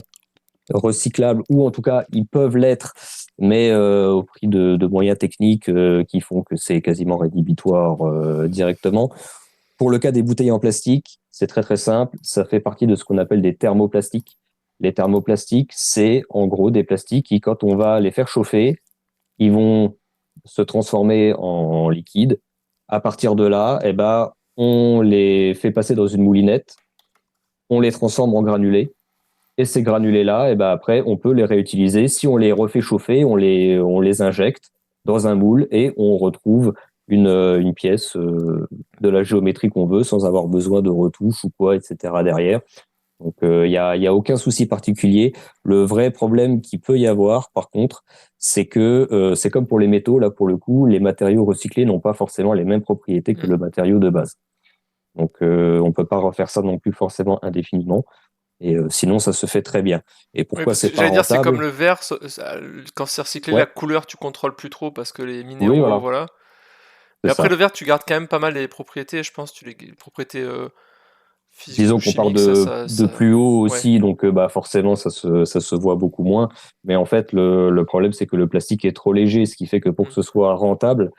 recyclables, ou en tout cas, ils peuvent l'être, mais au prix de moyens techniques qui font que c'est quasiment rédhibitoire directement. Pour le cas des bouteilles en plastique, c'est très très simple. Ça fait partie de ce qu'on appelle des thermoplastiques. Les thermoplastiques, c'est en gros des plastiques qui, quand on va les faire chauffer, ils vont se transformer en liquide. À partir de là, on les fait passer dans une moulinette, on les transforme en granulés. Et ces granulés-là, après, on peut les réutiliser. Si on les refait chauffer, on les injecte dans un moule et on retrouve une pièce de la géométrie qu'on veut sans avoir besoin de retouches ou quoi, etc. derrière. Donc, il y a aucun souci particulier. Le vrai problème qu'il peut y avoir, par contre, c'est que c'est comme pour les métaux, là, pour le coup, les matériaux recyclés n'ont pas forcément les mêmes propriétés que Mm. le matériau de base. Donc, on peut pas refaire ça non plus forcément indéfiniment. Et sinon, ça se fait très bien. Et Oui, pourquoi parce c'est que pas j'allais dire, c'est comme rentable? le verre, quand c'est recyclé, la Ouais, couleur, tu contrôles plus trop parce que les oui, minéraux, voilà, voilà. c'est Mais après, le ça. verre, tu gardes quand même pas mal les propriétés, je pense, les propriétés physiques ou Disons qu'on part chimiques, de plus haut ouais. aussi, donc forcément, ça se voit beaucoup moins. Mais en fait, le problème, c'est que le plastique est trop léger, ce qui fait que pour que Mm. ce soit rentable,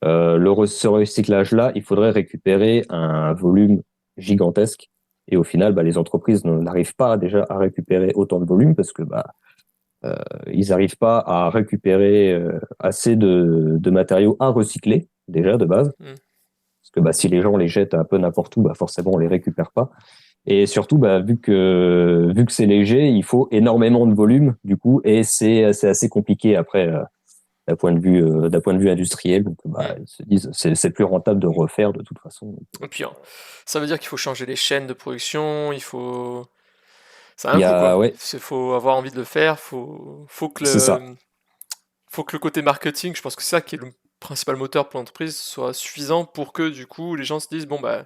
ce recyclage-là, il faudrait récupérer un volume gigantesque. Et au final, les entreprises n'arrivent pas déjà à récupérer autant de volume parce que ils n'arrivent pas à récupérer assez de matériaux à recycler déjà de base. Mm. Parce que si les gens les jettent un peu n'importe où, forcément on les récupère pas. Et surtout, vu que c'est léger, il faut énormément de volume du coup, et c'est assez compliqué après d'un point de vue industriel. Donc Mm. ils se disent c'est plus rentable de refaire de toute façon. Et puis, hein, ça veut dire qu'il faut changer les chaînes de production, il faut... Ça a Il un y coût, quoi. a ouais, Il faut avoir envie de le faire, c'est ça. faut que le côté marketing, je pense que c'est ça qui est le principal moteur pour l'entreprise, soit suffisant pour que du coup les gens se disent bon bah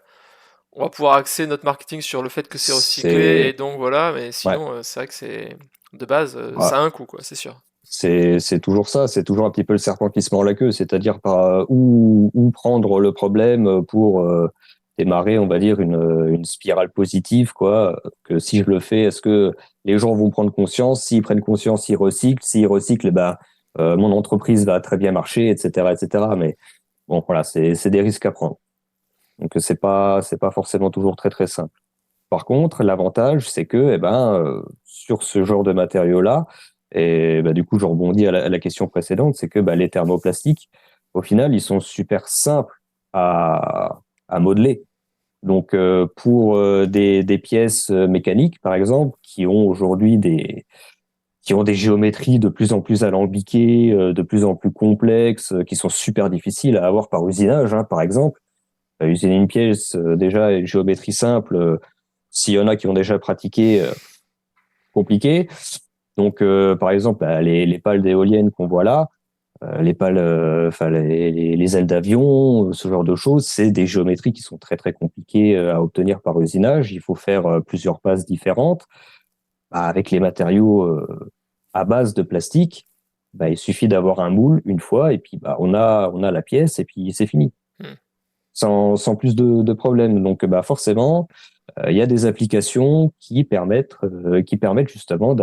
on va pouvoir axer notre marketing sur le fait que c'est recyclé et C'est donc voilà, mais ouais. sinon c'est vrai que c'est de base ça Bah, a un coût quoi, c'est sûr. c'est toujours ça, c'est toujours un petit peu le serpent qui se mord la queue, c'est-à-dire par où prendre le problème pour démarrer, on va dire, une spirale positive, quoi. Que si je le fais, est-ce que les gens vont prendre conscience? S'ils prennent conscience, ils recyclent. S'ils recyclent, mon entreprise va très bien marcher, etc., etc. Mais bon, voilà, c'est des risques à prendre. Donc c'est pas forcément toujours très très simple. Par contre, l'avantage, c'est que, sur ce genre de matériaux-là, et du coup, je rebondis à la question précédente, c'est que les thermoplastiques, au final, ils sont super simples à modeler. Donc, pour des pièces mécaniques, par exemple, qui ont des géométries de plus en plus alambiquées, de plus en plus complexes, qui sont super difficiles à avoir par usinage, hein, par exemple. Usiner une pièce, déjà, une géométrie simple, s'il y en a qui ont déjà pratiqué, compliqué. Donc, par exemple, les pales d'éoliennes qu'on voit là, les pales, enfin les ailes d'avion, ce genre de choses, c'est des géométries qui sont très très compliquées à obtenir par usinage. Il faut faire plusieurs passes différentes. Avec les matériaux à base de plastique, il suffit d'avoir un moule une fois et puis on a la pièce et puis c'est fini. Hmm. Sans plus de problèmes. Donc, forcément, il y a des applications qui permettent justement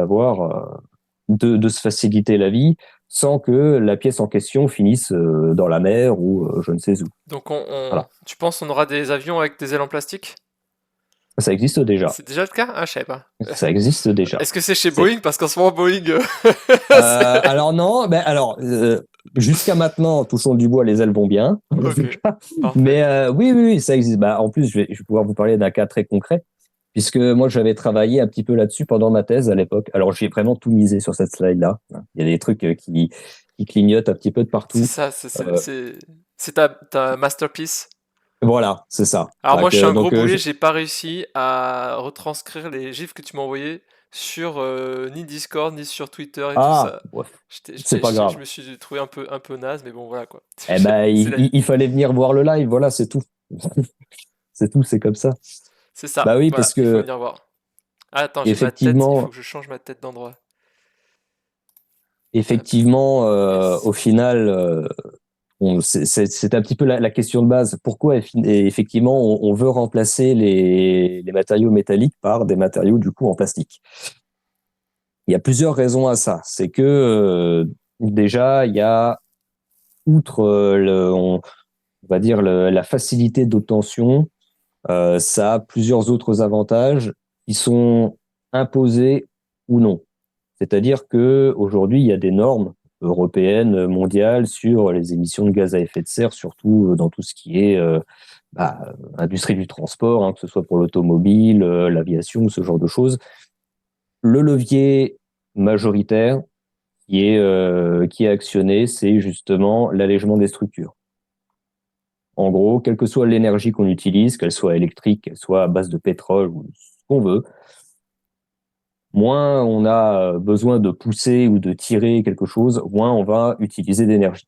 de se faciliter la vie sans que la pièce en question finisse dans la mer ou je ne sais où. Donc Voilà. tu penses on aura des avions avec des ailes en plastique? Ça existe déjà. C'est déjà le cas? Ah, je savais pas. Ça existe déjà. Est-ce que c'est chez C'est Boeing? Parce qu'en ce moment, Boeing, alors non, jusqu'à maintenant, touchons du bois, les ailes vont bien. En tout Ok, cas. parfait. Mais oui, ça existe. En plus, je vais pouvoir vous parler d'un cas très concret, puisque moi, j'avais travaillé un petit peu là-dessus pendant ma thèse à l'époque. Alors, j'ai vraiment tout misé sur cette slide-là. Il y a des trucs qui clignotent un petit peu de C'est partout. ça, Euh, c'est ta masterpiece. voilà, c'est ça. Alors moi, je suis un gros Donc, boulet, j'ai pas réussi à retranscrire les gifs que tu m'as envoyés sur ni Discord, ni sur Twitter et tout ça. ouais, c'est pas Je grave. me suis trouvé un peu naze, mais bon, voilà quoi. Eh ben, C'est la vie. il fallait venir voir le live. Voilà, c'est tout. C'est tout, c'est comme ça. C'est ça, Bah oui, voilà, parce il faut que venir voir. Ah, attends, j'ai ma tête, il faut effectivement, que je change ma tête d'endroit. Hop, au yes. final, c'est un petit peu la question de base. Pourquoi effectivement on veut remplacer les matériaux métalliques par des matériaux du coup en plastique? Il y a plusieurs raisons à ça. C'est que déjà, il y a outre on va dire la facilité d'obtention, ça a plusieurs autres avantages qui sont imposés ou non. C'est-à-dire que aujourd'hui, il y a des normes européennes, mondiales sur les émissions de gaz à effet de serre, surtout dans tout ce qui est industrie du transport, hein, que ce soit pour l'automobile, l'aviation, ce genre de choses. Le levier majoritaire qui est actionné, c'est justement l'allègement des structures. En gros, quelle que soit l'énergie qu'on utilise, qu'elle soit électrique, qu'elle soit à base de pétrole ou ce qu'on veut, moins on a besoin de pousser ou de tirer quelque chose, moins on va utiliser d'énergie.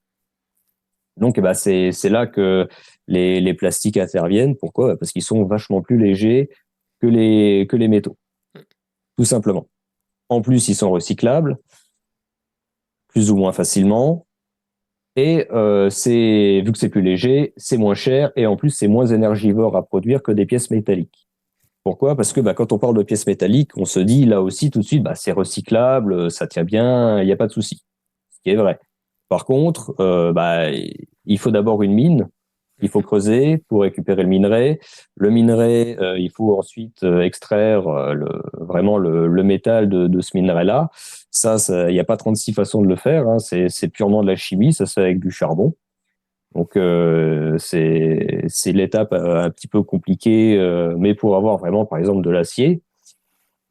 Donc, c'est là que les plastiques interviennent. Pourquoi? Parce qu'ils sont vachement plus légers que les métaux, tout simplement. En plus, ils sont recyclables, plus ou moins facilement. Et vu que c'est plus léger, c'est moins cher et en plus, c'est moins énergivore à produire que des pièces métalliques. Pourquoi? Parce que quand on parle de pièces métalliques, on se dit là aussi tout de suite, c'est recyclable, ça tient bien, il n'y a pas de souci. Ce qui est vrai. Par contre, il faut d'abord une mine, il faut Mhm. creuser pour récupérer le minerai. Le minerai, il faut ensuite extraire vraiment le métal de ce minerai-là. Ça, il n'y a pas 36 façons de le faire, hein. C'est purement de la chimie, ça se fait avec du charbon. Donc c'est l'étape un petit peu compliquée, mais pour avoir vraiment par exemple de l'acier,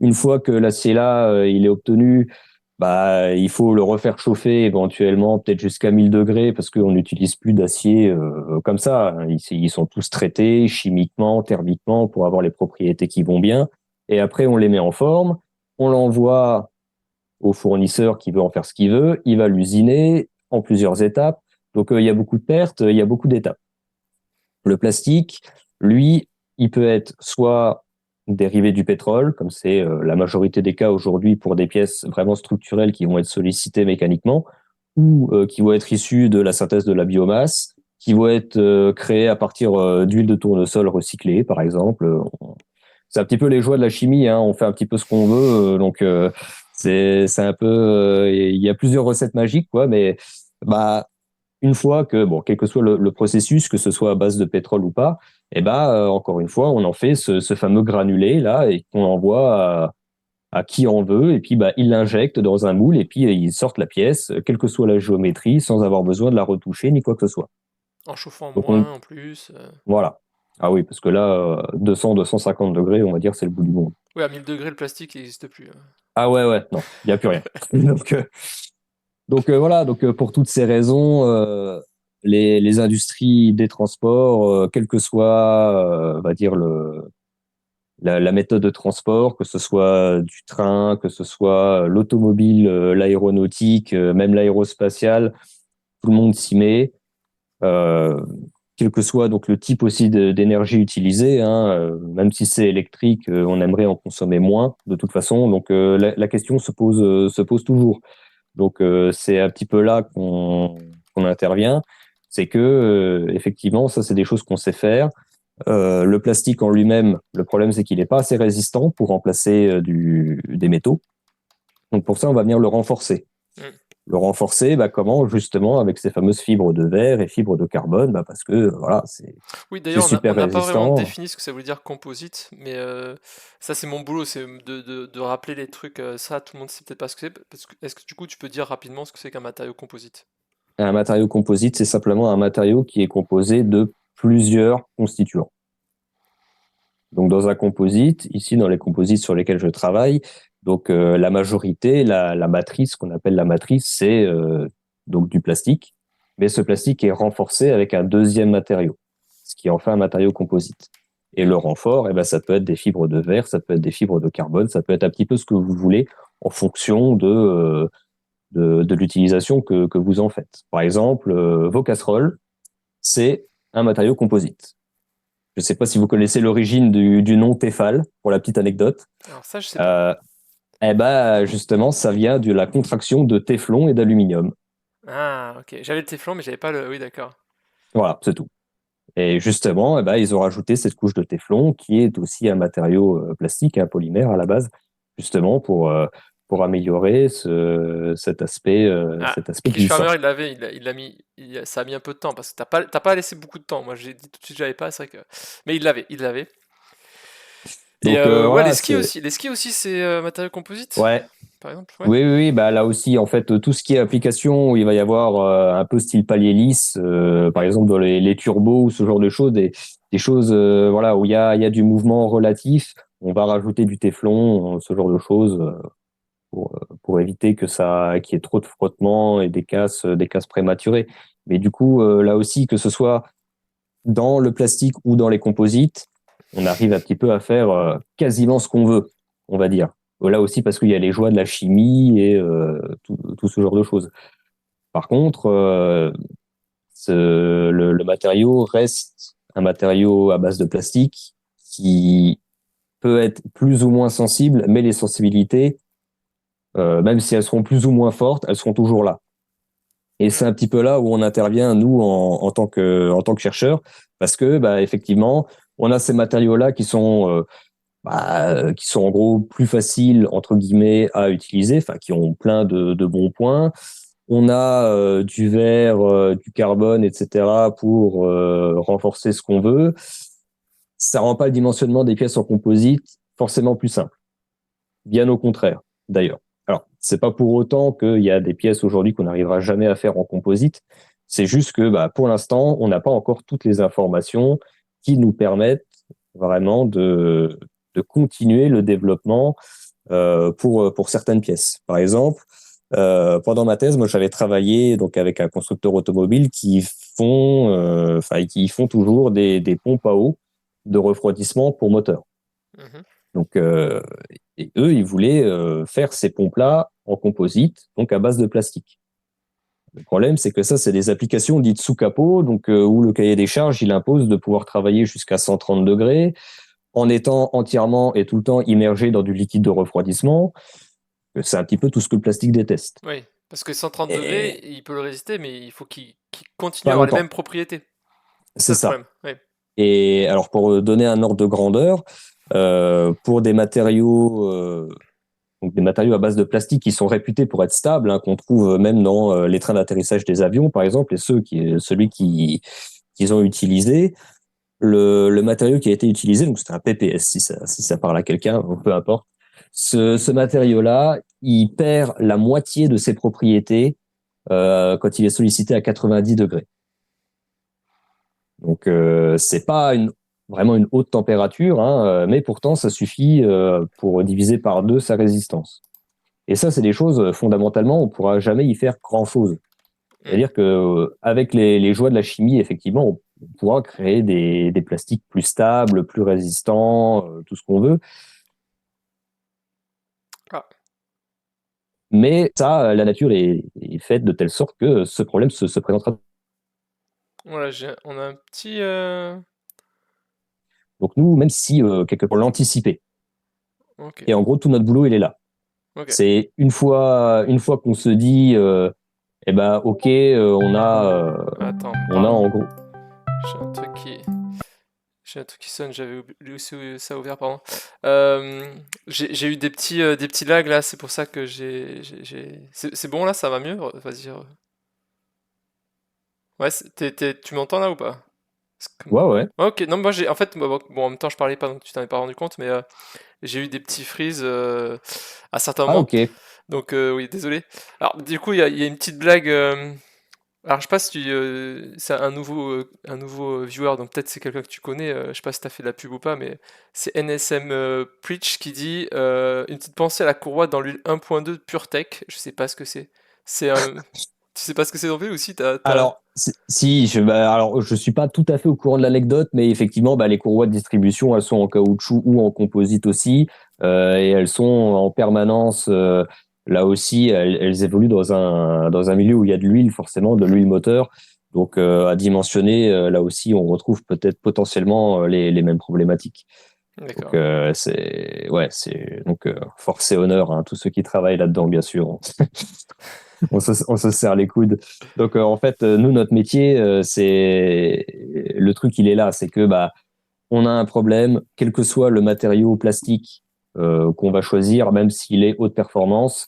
une fois que l'acier là il est obtenu, il faut le refaire chauffer éventuellement peut-être jusqu'à 1000 degrés parce qu'on n'utilise plus d'acier comme ça, hein. Ils sont tous traités chimiquement, thermiquement pour avoir les propriétés qui vont bien. Et après on les met en forme, on l'envoie au fournisseur qui veut en faire ce qu'il veut, il va l'usiner en plusieurs étapes. Donc il y a beaucoup de pertes, il y a beaucoup d'étapes. Le plastique, lui, il peut être soit dérivé du pétrole, comme c'est la majorité des cas aujourd'hui pour des pièces vraiment structurelles qui vont être sollicitées mécaniquement, ou qui vont être issues de la synthèse de la biomasse, qui vont être créées à partir d'huile de tournesol recyclée, par exemple. C'est un petit peu les joies de la chimie, hein. On fait un petit peu ce qu'on veut, c'est un peu, il y a plusieurs recettes magiques, quoi, mais une fois que, bon, quel que soit le processus, que ce soit à base de pétrole ou pas, encore une fois, on en fait ce fameux granulé là et qu'on envoie à qui en veut, et puis il l'injecte dans un moule et puis il sortent la pièce, quelle que soit la géométrie, sans avoir besoin de la retoucher ni quoi que ce soit. En chauffant Donc moins en plus. voilà. Ah oui, parce que là, 200-250 degrés, on va dire, c'est le bout du monde. Oui, à 1000 degrés, le plastique n'existe plus. Ah ouais, ouais, non, il n'y a plus rien. Donc, voilà, pour toutes ces raisons, les industries des transports, quel que soit, on va dire la méthode de transport, que ce soit du train, que ce soit l'automobile, l'aéronautique, même l'aérospatiale, tout le monde s'y met. Euh, Quel que soit donc le type aussi d'énergie utilisée, hein, même si c'est électrique, on aimerait en consommer moins de toute façon. Donc la question se pose toujours. Donc c'est un petit peu là qu'on intervient, c'est que effectivement ça c'est des choses qu'on sait faire. Le plastique en lui-même, le problème c'est qu'il n'est pas assez résistant pour remplacer des métaux. Donc pour ça, on va venir le renforcer. Mm. Le renforcer, comment? Justement, avec ces fameuses fibres de verre et fibres de carbone, parce que voilà, Oui, c'est d'ailleurs, on super n'a pas vraiment résistant. défini ce que ça voulait dire composite, mais ça, c'est mon boulot, c'est de rappeler les trucs. Ça, tout le monde sait peut-être pas ce que c'est. Est-ce que du coup, tu peux dire rapidement ce que c'est qu'un matériau composite? Un matériau composite, c'est simplement un matériau qui est composé de plusieurs constituants. Donc dans un composite, ici dans les composites sur lesquels je travaille, donc la majorité, la matrice, qu'on appelle la matrice, c'est donc du plastique, mais ce plastique est renforcé avec un deuxième matériau, ce qui en fait un matériau composite. Et le renfort, ça peut être des fibres de verre, ça peut être des fibres de carbone, ça peut être un petit peu ce que vous voulez en fonction de l'utilisation que vous en faites. Par exemple, vos casseroles, c'est un matériau composite. Je ne sais pas si vous connaissez l'origine du nom Tefal, pour la petite anecdote. Alors ça, je sais pas. Euh, Justement, ça vient de la contraction de téflon et d'aluminium. Ah, ok. J'avais le téflon, mais j'avais pas le. Oui, d'accord. Voilà, c'est tout. Et justement, ils ont rajouté cette couche de téflon, qui est aussi un matériau plastique, un polymère à la base, justement pour améliorer Ah, cet aspect Chris Farmer, glissant. il l'a mis. Ça a mis un peu de temps parce que t'as pas laissé beaucoup de temps. Moi, j'ai dit tout de suite, j'avais pas. C'est vrai que. Mais il l'avait. Et Donc ouais, voilà, les skis aussi, c'est matériau composite, ouais. par exemple. Ouais. Oui, oui, oui, là aussi, en fait, tout ce qui est application où il va y avoir un peu style palier lisse, par Mm. exemple dans les turbos ou ce genre de choses, des choses voilà, où il y a du mouvement relatif, on va rajouter du téflon, ce genre de choses, pour éviter qu'il y ait trop de frottement et des casses prématurées. Mais du coup, là aussi, que ce soit dans le plastique ou dans les composites, on arrive un petit peu à faire quasiment ce qu'on veut, on va dire. Là aussi parce qu'il y a les joies de la chimie et tout ce genre de choses. Par contre, le matériau reste un matériau à base de plastique qui peut être plus ou moins sensible, mais les sensibilités, même si elles seront plus ou moins fortes, elles seront toujours là. Et c'est Mm. un petit peu là où on intervient, nous, en tant que chercheurs, parce que, effectivement, on a ces matériaux-là qui sont en gros plus faciles, entre guillemets, à utiliser, enfin, qui ont plein de bons points. On a du verre, du carbone, etc., pour renforcer ce qu'on veut. Ça rend pas le dimensionnement des pièces en composite forcément plus simple. Bien au contraire, d'ailleurs. Alors, c'est pas pour autant qu'il y a des pièces aujourd'hui qu'on n'arrivera jamais à faire en composite. C'est juste que, pour l'instant, on n'a pas encore toutes les informations qui nous permettent vraiment de continuer le développement pour certaines pièces. Par exemple, pendant ma thèse, moi, j'avais travaillé donc avec un constructeur automobile qui font toujours des pompes à eau de refroidissement pour moteur. Mhm. Donc, et eux, ils voulaient faire ces pompes-là en composite, donc à base de plastique. Le problème, c'est que ça, c'est des applications dites sous capot, donc où le cahier des charges, il impose de pouvoir travailler jusqu'à 130 degrés, en étant entièrement et tout le temps immergé dans du liquide de refroidissement. C'est un petit peu tout ce que le plastique déteste. Oui, parce que 130 degrés, Et il peut le résister, mais il faut qu'il continue pas à avoir les mêmes longtemps, propriétés. C'est ça c'est le ça. problème. Oui. Et alors, pour donner un ordre de grandeur, pour donc des matériaux à base de plastique qui sont réputés pour être stables, hein, qu'on trouve même dans les trains d'atterrissage des avions, par exemple, et celui qu'ils ont utilisé, le matériau qui a été utilisé, donc c'était un PPS, si ça parle à quelqu'un, peu importe. Ce matériau-là, il perd la moitié de ses propriétés quand il est sollicité à 90 degrés. Donc, c'est pas vraiment une haute température, hein, mais pourtant, ça suffit pour diviser par deux sa résistance. Et ça, c'est des choses, fondamentalement, on pourra jamais y faire grand-chose. Mm. C'est-à-dire que avec les joies de la chimie, effectivement, on pourra créer des plastiques plus stables, plus résistants, tout ce qu'on veut. Ah, Mais ça, la nature est faite de telle sorte que ce problème se présentera. voilà, on a un petit. Donc nous, même si quelque part l'anticiper. Ok, Et en gros, tout notre boulot, il est là. ok. C'est une fois qu'on se dit, ok, Attends, on a pardon. en gros. J'ai un truc qui. j'ai un truc qui sonne, j'avais aussi ça ouvert, pardon. Euh, j'ai eu des petits lags là, c'est pour ça que c'est bon là, ça va mieux? Vas-y. Ouais, tu m'entends là ou pas? Ouais, ouais. Ouais, ok, non, moi j'ai. En fait, bon, en même temps, je parlais pas, donc tu t'en es pas rendu compte, mais j'ai eu des petits freezes à certains Ah, moments. ok. Donc, oui, désolé. Alors, du coup, il y a une petite blague. Alors, je sais pas si c'est un nouveau viewer, donc peut-être c'est quelqu'un que tu connais. Je sais pas si t'as fait de la pub ou pas, mais c'est NSM Preach qui dit une petite pensée à la courroie dans l'huile 1.2 de PureTech. Je sais pas ce que c'est. C'est un. Tu sais pas ce que c'est non plus ou si Alors, si, alors, je suis pas tout à fait au courant de l'anecdote, mais effectivement, les courroies de distribution, elles sont en caoutchouc ou en composite aussi, et elles sont en permanence. Là aussi, elles évoluent dans un milieu où il y a de l'huile, forcément, de l'huile moteur. Donc, à dimensionner, là aussi, on retrouve peut-être potentiellement les mêmes problématiques. Donc, D'accord. c'est donc force et honneur à tous ceux qui travaillent là-dedans, bien sûr. On se serre les coudes. Donc, en fait, nous, notre métier, c'est le truc, il est là, c'est que on a un problème, quel que soit le matériau plastique qu'on va choisir, même s'il est haute performance,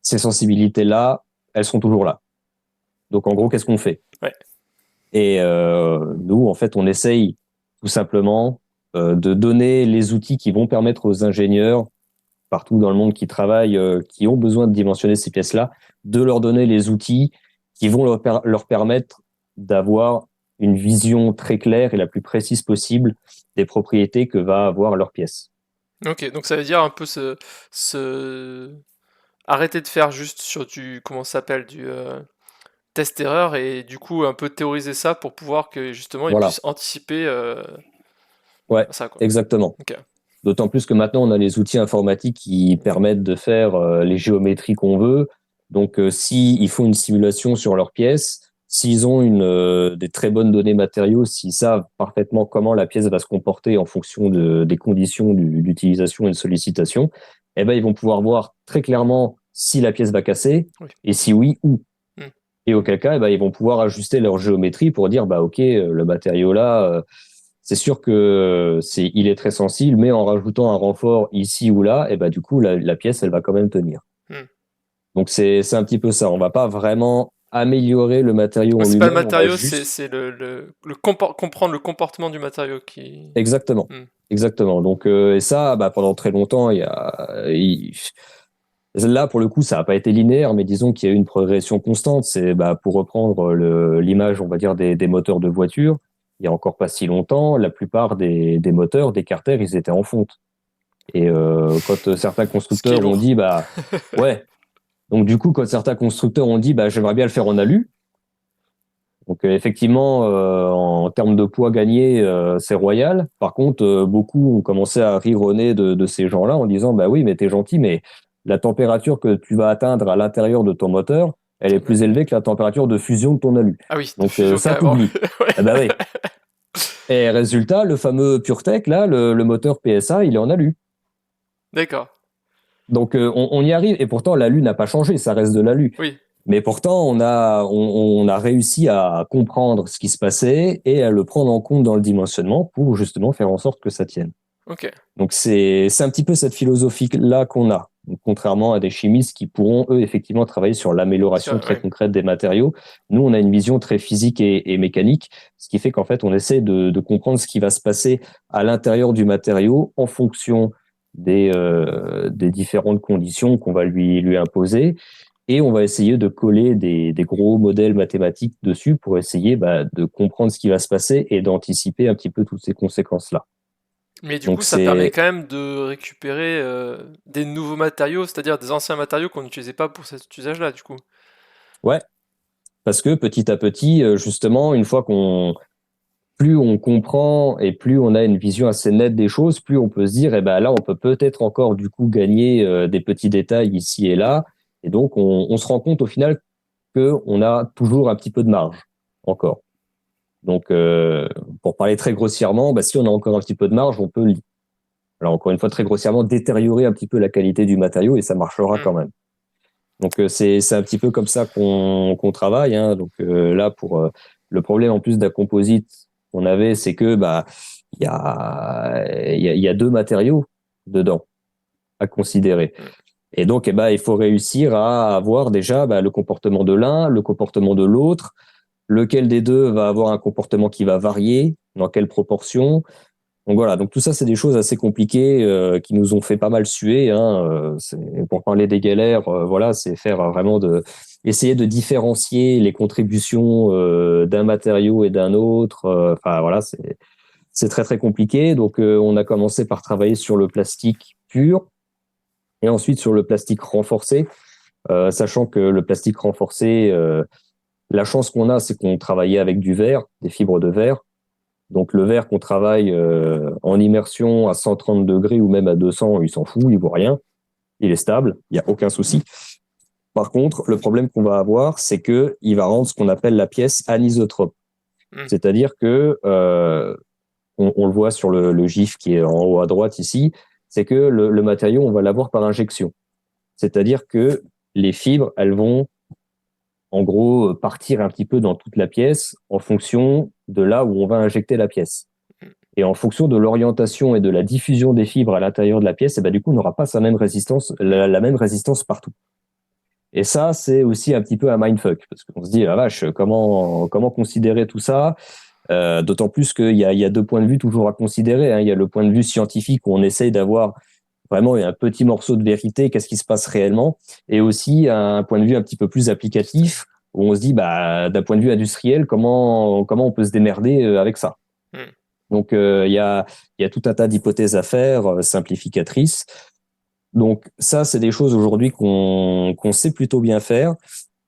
ces sensibilités-là, elles sont toujours là. Donc, en gros, qu'est-ce qu'on fait? Ouais. Et nous, en fait, on essaye tout simplement de donner les outils qui vont permettre aux ingénieurs partout dans le monde qui travaillent, qui ont besoin de dimensionner ces pièces-là, de leur donner les outils qui vont leur permettre d'avoir une vision très claire et la plus précise possible des propriétés que va avoir leur pièce. Ok, donc ça veut dire un peu ce... arrêter de faire juste sur du, comment ça s'appelle, du test-erreur et du coup un peu théoriser ça pour pouvoir que justement ils Voilà. puissent anticiper Ouais, ça quoi. exactement. Ok. D'autant plus que maintenant, on a les outils informatiques qui permettent de faire les géométries qu'on veut. Donc, si ils font une simulation sur leur pièce, s'ils ont des très bonnes données matériaux, s'ils savent parfaitement comment la pièce va se comporter en fonction des conditions d'utilisation et de sollicitation, eh ben, ils vont pouvoir voir très clairement si la pièce va casser Oui. et si oui, où. Hmm. Et auquel cas, eh ben, ils vont pouvoir ajuster leur géométrie pour dire, OK, le matériau là, c'est sûr que il est très sensible, mais en rajoutant un renfort ici ou là, et du coup, la pièce, elle va quand même tenir. Hmm. Donc, c'est un petit peu ça. On va pas vraiment améliorer le matériau Ouais, en c'est pas le lui-même, on va matériau, juste. c'est comprendre le comportement du matériau qui. Exactement. Hmm. Exactement. Donc, et ça, pendant très longtemps, là, pour le coup, ça n'a pas été linéaire, mais disons qu'il y a eu une progression constante. C'est pour reprendre l'image, on va dire, des moteurs de voiture. Il y a encore pas si longtemps, la plupart des moteurs, des carters, ils étaient en fonte. Et quand certains Ce qui est constructeurs ont lourd. dit, ouais, donc du coup, quand certains constructeurs ont dit, j'aimerais bien le faire en alu, donc effectivement, en termes de poids gagné, c'est royal. Par contre, beaucoup ont commencé à rire au nez de ces gens-là en disant, oui, mais t'es gentil, mais la température que tu vas atteindre à l'intérieur de ton moteur, elle est plus élevée que la température de fusion de ton alu. Ah oui, de Donc fusion ça, carrément. t'oublies. Ouais. Ah oui. Et résultat, le fameux PureTech, là, le moteur PSA, il est en alu. D'accord. Donc on y arrive et pourtant l'alu n'a pas changé, ça reste de l'alu. Oui. Mais pourtant on a réussi à comprendre ce qui se passait et à le prendre en compte dans le dimensionnement pour justement faire en sorte que ça tienne. Ok. Donc c'est un petit peu cette philosophie là qu'on a. Donc, contrairement à des chimistes qui pourront eux effectivement travailler sur l'amélioration très Ouais. concrète des matériaux, nous on a une vision très physique et mécanique, ce qui fait qu'en fait on essaie de comprendre ce qui va se passer à l'intérieur du matériau en fonction des différentes conditions qu'on va lui imposer. Et on va essayer de coller des gros modèles mathématiques dessus pour essayer de comprendre ce qui va se passer et d'anticiper un petit peu toutes ces conséquences-là. Mais du coup, Donc ça permet c'est quand même de récupérer des nouveaux matériaux, c'est-à-dire des anciens matériaux qu'on n'utilisait pas pour cet usage-là, du coup. ouais, parce que petit à petit, justement, une fois qu'on plus on comprend et plus on a une vision assez nette des choses, plus on peut se dire, là, on peut peut-être encore du coup gagner des petits détails ici et là. Et donc, on se rend compte au final qu'on a toujours un petit peu de marge encore. Donc, pour parler très grossièrement, si on a encore un petit peu de marge, on peut, alors encore une fois très grossièrement, détériorer un petit peu la qualité du matériau et ça marchera Hmm. quand même. Donc c'est un petit peu comme ça qu'on travaille, hein. Donc là pour le problème en plus d'un composite qu'on avait, c'est que il y a deux matériaux dedans à considérer. Et donc, il faut réussir à avoir déjà le comportement de l'un, le comportement de l'autre, lequel des deux va avoir un comportement qui va varier, dans quelle proportion. Donc voilà, donc tout ça, c'est des choses assez compliquées qui nous ont fait pas mal suer. Pour parler des galères, voilà, c'est faire vraiment essayer de différencier les contributions d'un matériau et d'un autre. Enfin voilà, c'est très très compliqué. Donc on a commencé par travailler sur le plastique pur et ensuite sur le plastique renforcé, sachant que le plastique renforcé, la chance qu'on a, c'est qu'on travaillait avec du verre, des fibres de verre. Donc le verre qu'on travaille en immersion à 130 degrés ou même à 200, il s'en fout, il vaut rien, il est stable, il n'y a aucun souci. Par contre, le problème qu'on va avoir, c'est que il va rendre ce qu'on appelle la pièce anisotrope. C'est-à-dire que on le voit sur le GIF qui est en haut à droite ici, c'est que le matériau, on va l'avoir par injection. C'est-à-dire que les fibres, elles vont en gros partir un petit peu dans toute la pièce en fonction de là où on va injecter la pièce. Et en fonction de l'orientation et de la diffusion des fibres à l'intérieur de la pièce, du coup, on n'aura pas la même résistance partout. Et ça, c'est aussi un petit peu un mindfuck, parce qu'on se dit, la vache, comment considérer tout ça? D'autant plus qu'il y a deux points de vue toujours à considérer. Il y a le point de vue scientifique où on essaye d'avoir vraiment un petit morceau de vérité, qu'est-ce qui se passe réellement, et aussi un point de vue un petit peu plus applicatif où on se dit, d'un point de vue industriel, comment on peut se démerder avec ça. Donc il y a tout un tas d'hypothèses à faire, simplificatrices. Donc ça, c'est des choses aujourd'hui qu'on sait plutôt bien faire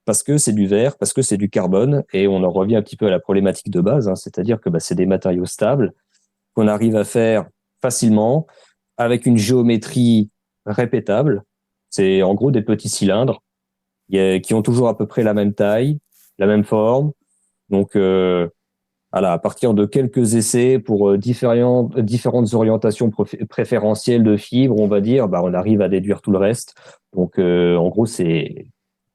parce que c'est du verre, parce que c'est du carbone, et on en revient un petit peu à la problématique de base, c'est-à-dire que c'est des matériaux stables qu'on arrive à faire facilement avec une géométrie répétable. C'est en gros des petits cylindres qui ont toujours à peu près la même taille, la même forme. Donc voilà, à partir de quelques essais pour différentes orientations préférentielles de fibres, on va dire, on arrive à déduire tout le reste. Donc en gros, je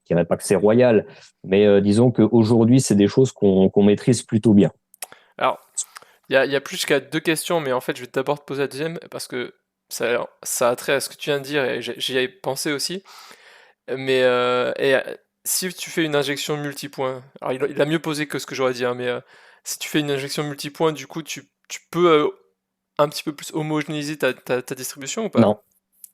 dirais pas que c'est royal, mais disons qu'aujourd'hui, c'est des choses qu'on maîtrise plutôt bien. Alors, il y a plus qu'à deux questions, mais en fait, je vais d'abord te poser la deuxième parce que ça a trait à ce que tu viens de dire et j'y ai pensé aussi. Mais si tu fais une injection multipoint, alors il a mieux posé que ce que j'aurais dit, hein, mais si tu fais une injection multipoint, du coup, tu peux un petit peu plus homogénéiser ta distribution ou pas? Non,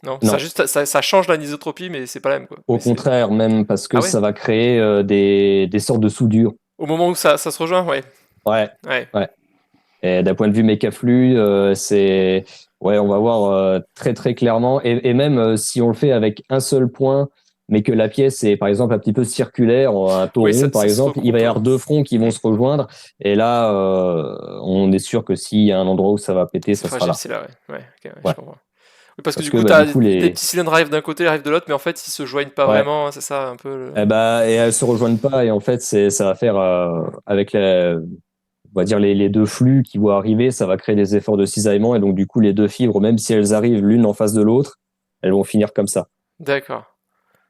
Non, non. ça change l'anisotropie, mais c'est pas la même, quoi. Au Mais c'est... contraire, même parce que Ah ouais? ça va créer des sortes de soudures. Au moment où ça se rejoint, ouais. Ouais, Ouais. ouais. Et d'un point de vue mécaflux, ouais, on va voir très très clairement. Et même si on le fait avec un seul point, mais que la pièce est par exemple un petit peu circulaire, un Oui, taureau par ça se exemple, il va y recoupe. avoir deux fronts qui vont se rejoindre. Et là, on est sûr que s'il y a un endroit où ça va péter, C'est ça sera fragile, là. c'est là, ouais. Ouais, ok, ouais, je Ouais. comprends. Oui, parce que Parce du que coup, du t'as coup, des petits cylindres arrivent d'un côté, arrivent de l'autre, mais en fait, ils se joignent pas ouais. vraiment, c'est ça un peu Et elles se rejoignent pas. Et en fait, ça va faire avec on va dire les deux flux qui vont arriver, ça va créer des efforts de cisaillement et donc du coup les deux fibres, même si elles arrivent l'une en face de l'autre, elles vont finir comme ça. D'accord.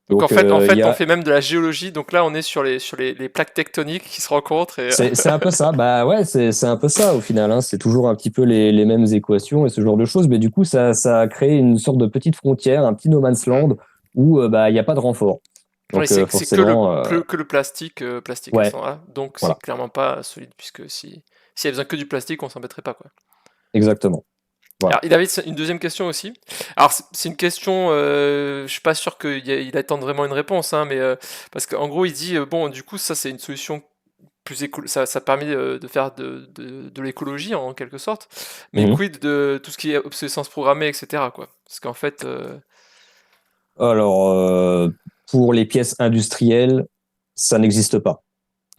Donc Donc en il y fait, on a, fait même de la géologie. Donc là, on est sur les plaques tectoniques qui se rencontrent et c'est un peu ça. Bah ouais, c'est un peu ça au final. C'est toujours un petit peu les mêmes équations et ce genre de choses, mais du coup ça a créé une sorte de petite frontière, un petit no man's Hmm. land où il y a pas de renfort. Oui, Donc c'est que forcément, que le plastique, plastique à ce ouais, moment-là. Donc c'est voilà, clairement pas solide puisque s'il y a besoin que du plastique, on s'embêterait pas quoi. exactement. Alors, Voilà. il avait une deuxième question aussi. Alors, c'est une question, je suis pas sûr qu'il attende vraiment une réponse, hein, mais parce qu'en gros, il dit bon, du coup, ça c'est une solution plus ça permet de faire de l'écologie en quelque sorte, mais Mhm. quid de tout ce qui est obsolescence programmée, etc. quoi. Parce qu'en fait, Alors pour les pièces industrielles, ça n'existe pas.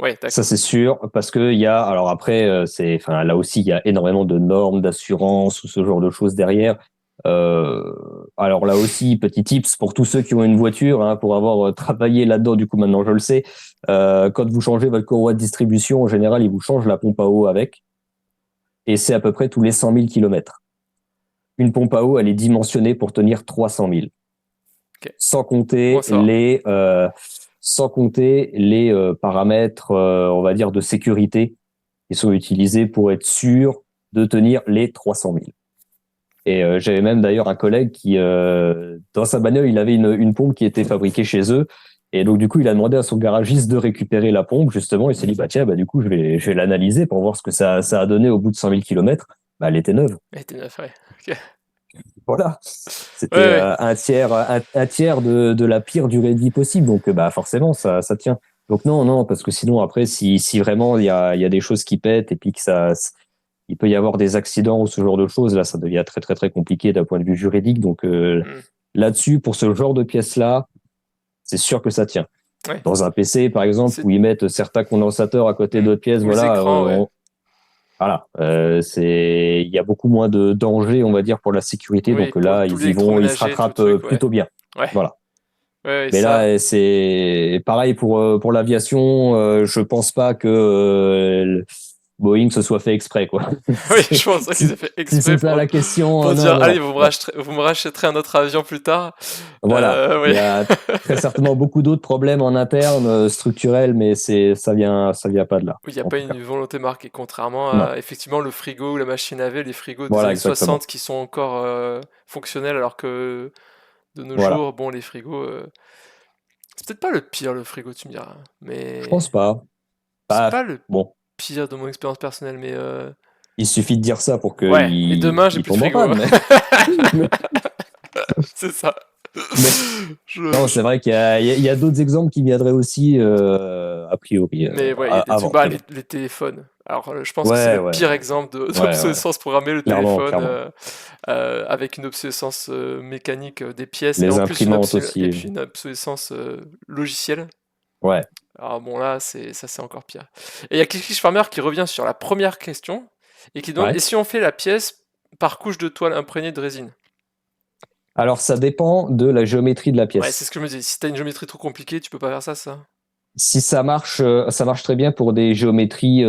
ouais, Ça, d'accord. c'est sûr, parce que alors après, enfin, là aussi, il y a énormément de normes d'assurance ou ce genre de choses derrière. Euh, alors là aussi, petit tips pour tous ceux qui ont une voiture, pour avoir travaillé là-dedans, du coup, maintenant je le sais. Quand vous changez votre courroie de distribution, en général, ils vous changent la pompe à eau avec, et c'est à peu près tous les 100 000 kilomètres. Une pompe à eau, elle est dimensionnée pour tenir 300 000. Ok, Sans bon à compter savoir. les paramètres, on va dire, de sécurité qui sont utilisés pour être sûr de tenir les 300 000. Et j'avais même d'ailleurs un collègue qui, dans sa bagnole, il avait une pompe qui était fabriquée chez eux. Et donc, du coup, il a demandé à son garagiste de récupérer la pompe, justement. Il s'est dit, bah, tiens, bah, du coup, je vais l'analyser pour voir ce que ça a donné au bout de 100 000 kilomètres. Bah, elle était neuve. Elle était neuf, ouais. Ok. Voilà. Ouais, C'était ouais. un tiers de la pire durée de vie possible. Donc, bah, forcément, ça tient. Donc, non, non, parce que sinon, après, si vraiment il y a des choses qui pètent et puis que il peut y avoir des accidents ou ce genre de choses, là, ça devient très, très, très compliqué d'un point de vue juridique. Donc, Hmm. là-dessus, pour ce genre de pièces-là, c'est sûr que ça tient. Ouais. Dans un PC, par exemple, C'est... où ils mettent certains condensateurs à côté hmm. d'autres pièces, Ou les voilà, écrans, ouais. voilà, il y a beaucoup moins de danger, on va dire, pour la sécurité. Oui, Donc pour là, tout ils y vont, ils se l'électroménager, tout le rattrapent truc, ouais. plutôt bien. Ouais. Voilà. Ouais, ouais, Mais ça. là, c'est pareil pour l'aviation. Je pense pas que Boeing se soit fait exprès, quoi. Oui, je pense pas qu'ils Si, aient fait si c'est exprès ça la question, pour non, dire, non, allez, non, non. vous me rachèterez un autre avion plus tard. Voilà. Il Oui. y a très certainement beaucoup d'autres problèmes en interne, structurels, mais ça vient pas de là, Oui, il n'y a en pas tout cas. une volonté marquée, contrairement Non. à effectivement le frigo ou la machine à laver, les frigos des Voilà, années 60 exactement. qui sont encore fonctionnels, alors que de nos Voilà. jours, bon, les frigos, c'est peut-être pas le pire, le frigo, tu me diras, Je mais pense pas. c'est Pas, pas le bon. pire de mon expérience personnelle, mais Il suffit de dire ça pour ouais, mais qu'il demain, j'ai il plus de tombe en frigo. panne, mais, C'est ça. mais non, c'est Je- vrai qu'il y a d'autres exemples qui viendraient aussi, a priori, Mais ouais, il y a des trucs, avant. bah, Mais bon. les téléphones. Alors, je pense que c'est Ouais, le ouais, pire ouais. exemple Ouais, ouais. d'obsolescence programmée, le Clairement, téléphone, clairement. avec une obsolescence mécanique des pièces, et Les en plus imprimantes et aussi. puis une obsolescence logicielle. Ouais, Alors bon, là, c'est encore pire. Et il y a Clickfish Farmer qui revient sur la première question, et qui demande, ouais. et si on fait la pièce par couche de toile imprégnée de résine? Alors, ça dépend de la géométrie de la Ouais, c'est pièce. ce que je me dis. Si t'as une géométrie trop compliquée, tu peux pas faire ça? Si ça marche très bien pour des géométries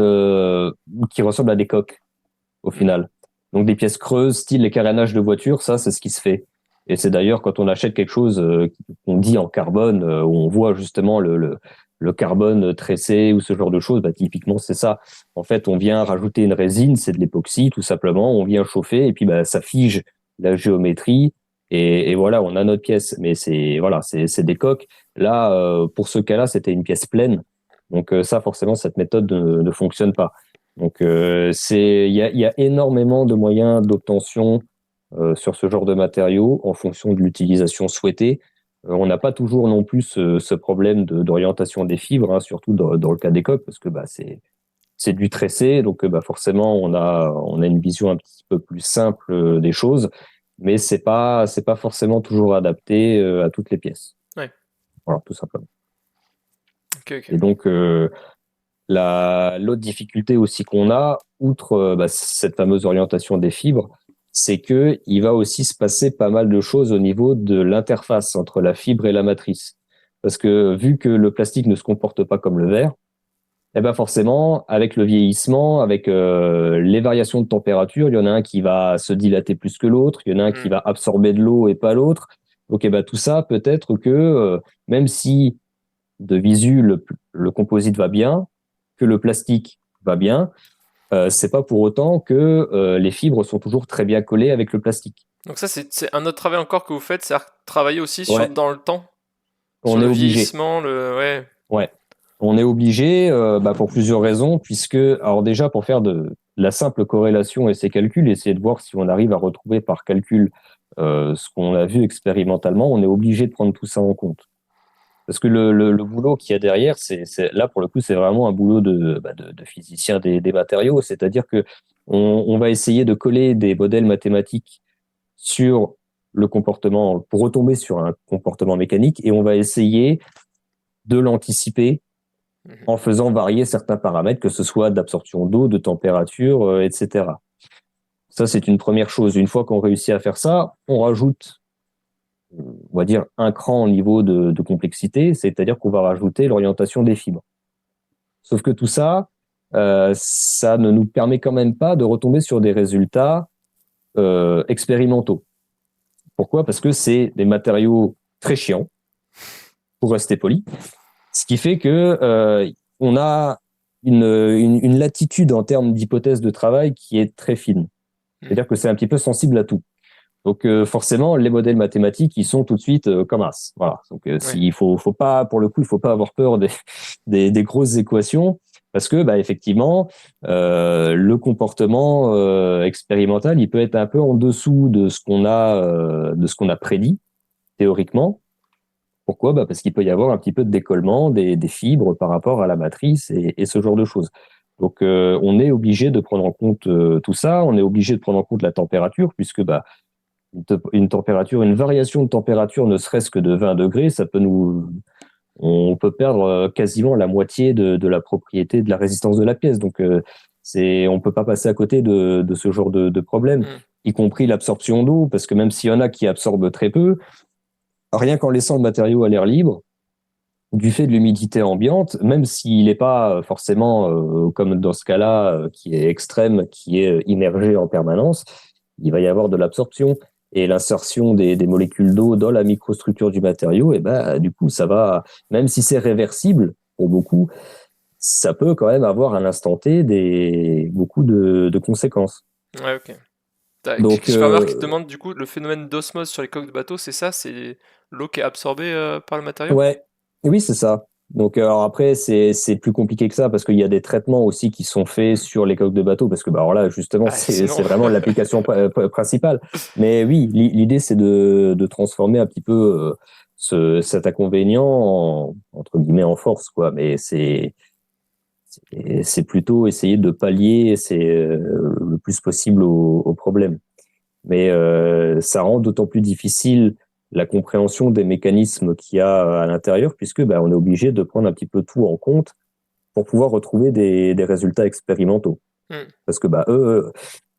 qui ressemblent à des coques, au Hmm. final. Donc des pièces creuses, style les carénages de voiture, ça c'est ce qui se fait. Et c'est d'ailleurs quand on achète quelque chose qu'on dit en carbone, où on voit justement le carbone tressé ou ce genre de choses, bah, typiquement c'est ça. En fait, on vient rajouter une résine, c'est de l'époxy tout simplement, on vient chauffer et puis bah, ça fige la géométrie et voilà, on a notre pièce. Mais c'est voilà, c'est des coques. Là, pour ce cas-là, c'était une pièce pleine. Donc ça, forcément, cette méthode ne fonctionne pas. Donc il y a énormément de moyens d'obtention sur ce genre de matériaux en fonction de l'utilisation souhaitée. On n'a pas toujours non plus ce problème d'orientation des fibres, hein, surtout dans le cas des coques, parce que bah, c'est du tressé, donc bah, forcément on a une vision un petit peu plus simple des choses, mais c'est pas forcément toujours adapté à toutes les pièces. Ouais. Voilà, tout simplement. Ok, ok. Et donc l'autre difficulté aussi qu'on a, outre bah, cette fameuse orientation des fibres, c'est que il va aussi se passer pas mal de choses au niveau de l'interface entre la fibre et la matrice. Parce que vu que le plastique ne se comporte pas comme le verre, eh ben forcément, avec le vieillissement, avec les variations de température, il y en a un qui va se dilater plus que l'autre, il y en a un qui Hmm. va absorber de l'eau et pas l'autre. Donc eh ben, tout ça, peut-être que même si de visu, le composite va bien, que le plastique va bien, c'est pas pour autant que les fibres sont toujours très bien collées avec le plastique. Donc ça, c'est un autre travail encore que vous faites, c'est travailler aussi sur Ouais, dans le temps, sur on le est obligé. vieillissement, le ouais. Ouais, on est obligé bah, pour plusieurs raisons, puisque alors déjà pour faire de la simple corrélation et ces calculs, essayer de voir si on arrive à retrouver par calcul ce qu'on a vu expérimentalement, on est obligé de prendre tout ça en compte. Parce que le boulot qu'il y a derrière, là pour le coup, c'est vraiment un boulot de physicien des matériaux. C'est-à-dire que on va essayer de coller des modèles mathématiques sur le comportement, pour retomber sur un comportement mécanique, et on va essayer de l'anticiper Mhm. en faisant varier certains paramètres, que ce soit d'absorption d'eau, de température, etc. Ça, c'est une première chose. Une fois qu'on réussit à faire ça, on rajoute on va dire, un cran au niveau de complexité, c'est-à-dire qu'on va rajouter l'orientation des fibres. Sauf que tout ça, ça ne nous permet quand même pas de retomber sur des résultats expérimentaux. Pourquoi? Parce que c'est des matériaux très chiants, pour rester poli, ce qui fait que on a une latitude en termes d'hypothèse de travail qui est très fine. C'est-à-dire que c'est un petit peu sensible à tout. Donc forcément, les modèles mathématiques, ils sont tout de suite comme as. Voilà. Donc Ouais. s'il faut pas, pour le coup, il faut pas avoir peur des grosses équations parce que bah effectivement, le comportement expérimental, il peut être un peu en dessous de ce qu'on a prédit théoriquement. Pourquoi? Bah parce qu'il peut y avoir un petit peu de décollement des fibres par rapport à la matrice et ce genre de choses. Donc, on est obligé de prendre en compte tout ça. On est obligé de prendre en compte la température, puisque bah, une température, une variation de température, ne serait-ce que de 20 degrés, on peut perdre quasiment la moitié de la propriété, de la résistance de la pièce. Donc, on peut pas passer à côté de ce genre de problème, Mm. y compris l'absorption d'eau, parce que même s'il y en a qui absorbent très peu, rien qu'en laissant le matériau à l'air libre, du fait de l'humidité ambiante, même s'il n'est pas forcément, comme dans ce cas-là, qui est extrême, qui est immergé en permanence, il va y avoir de l'absorption. Et l'insertion des molécules d'eau dans la microstructure du matériau, et ben, du coup, ça va, même si c'est réversible pour beaucoup, ça peut quand même avoir à l'instant T beaucoup de conséquences. Ouais, ok. Donc, J'ai fait remarque qui te demande du coup le phénomène d'osmose sur les coques de bateau, c'est ça? C'est l'eau qui est absorbée par le matériau? ouais, oui, c'est ça. Donc, alors après, c'est plus compliqué que ça parce qu'il y a des traitements aussi qui sont faits Mm. sur les coques de bateau parce que, bah, alors là, justement, Ah, sinon. c'est vraiment l'application principale. Mais oui, l'idée, c'est de transformer un petit peu cet inconvénient entre guillemets en force, quoi. Mais c'est plutôt essayer de pallier le plus possible au problème. Mais ça rend d'autant plus difficile la compréhension des mécanismes qu'il y a à l'intérieur, puisque bah, on est obligé de prendre un petit peu tout en compte pour pouvoir retrouver des résultats expérimentaux. Mm. Parce que bah,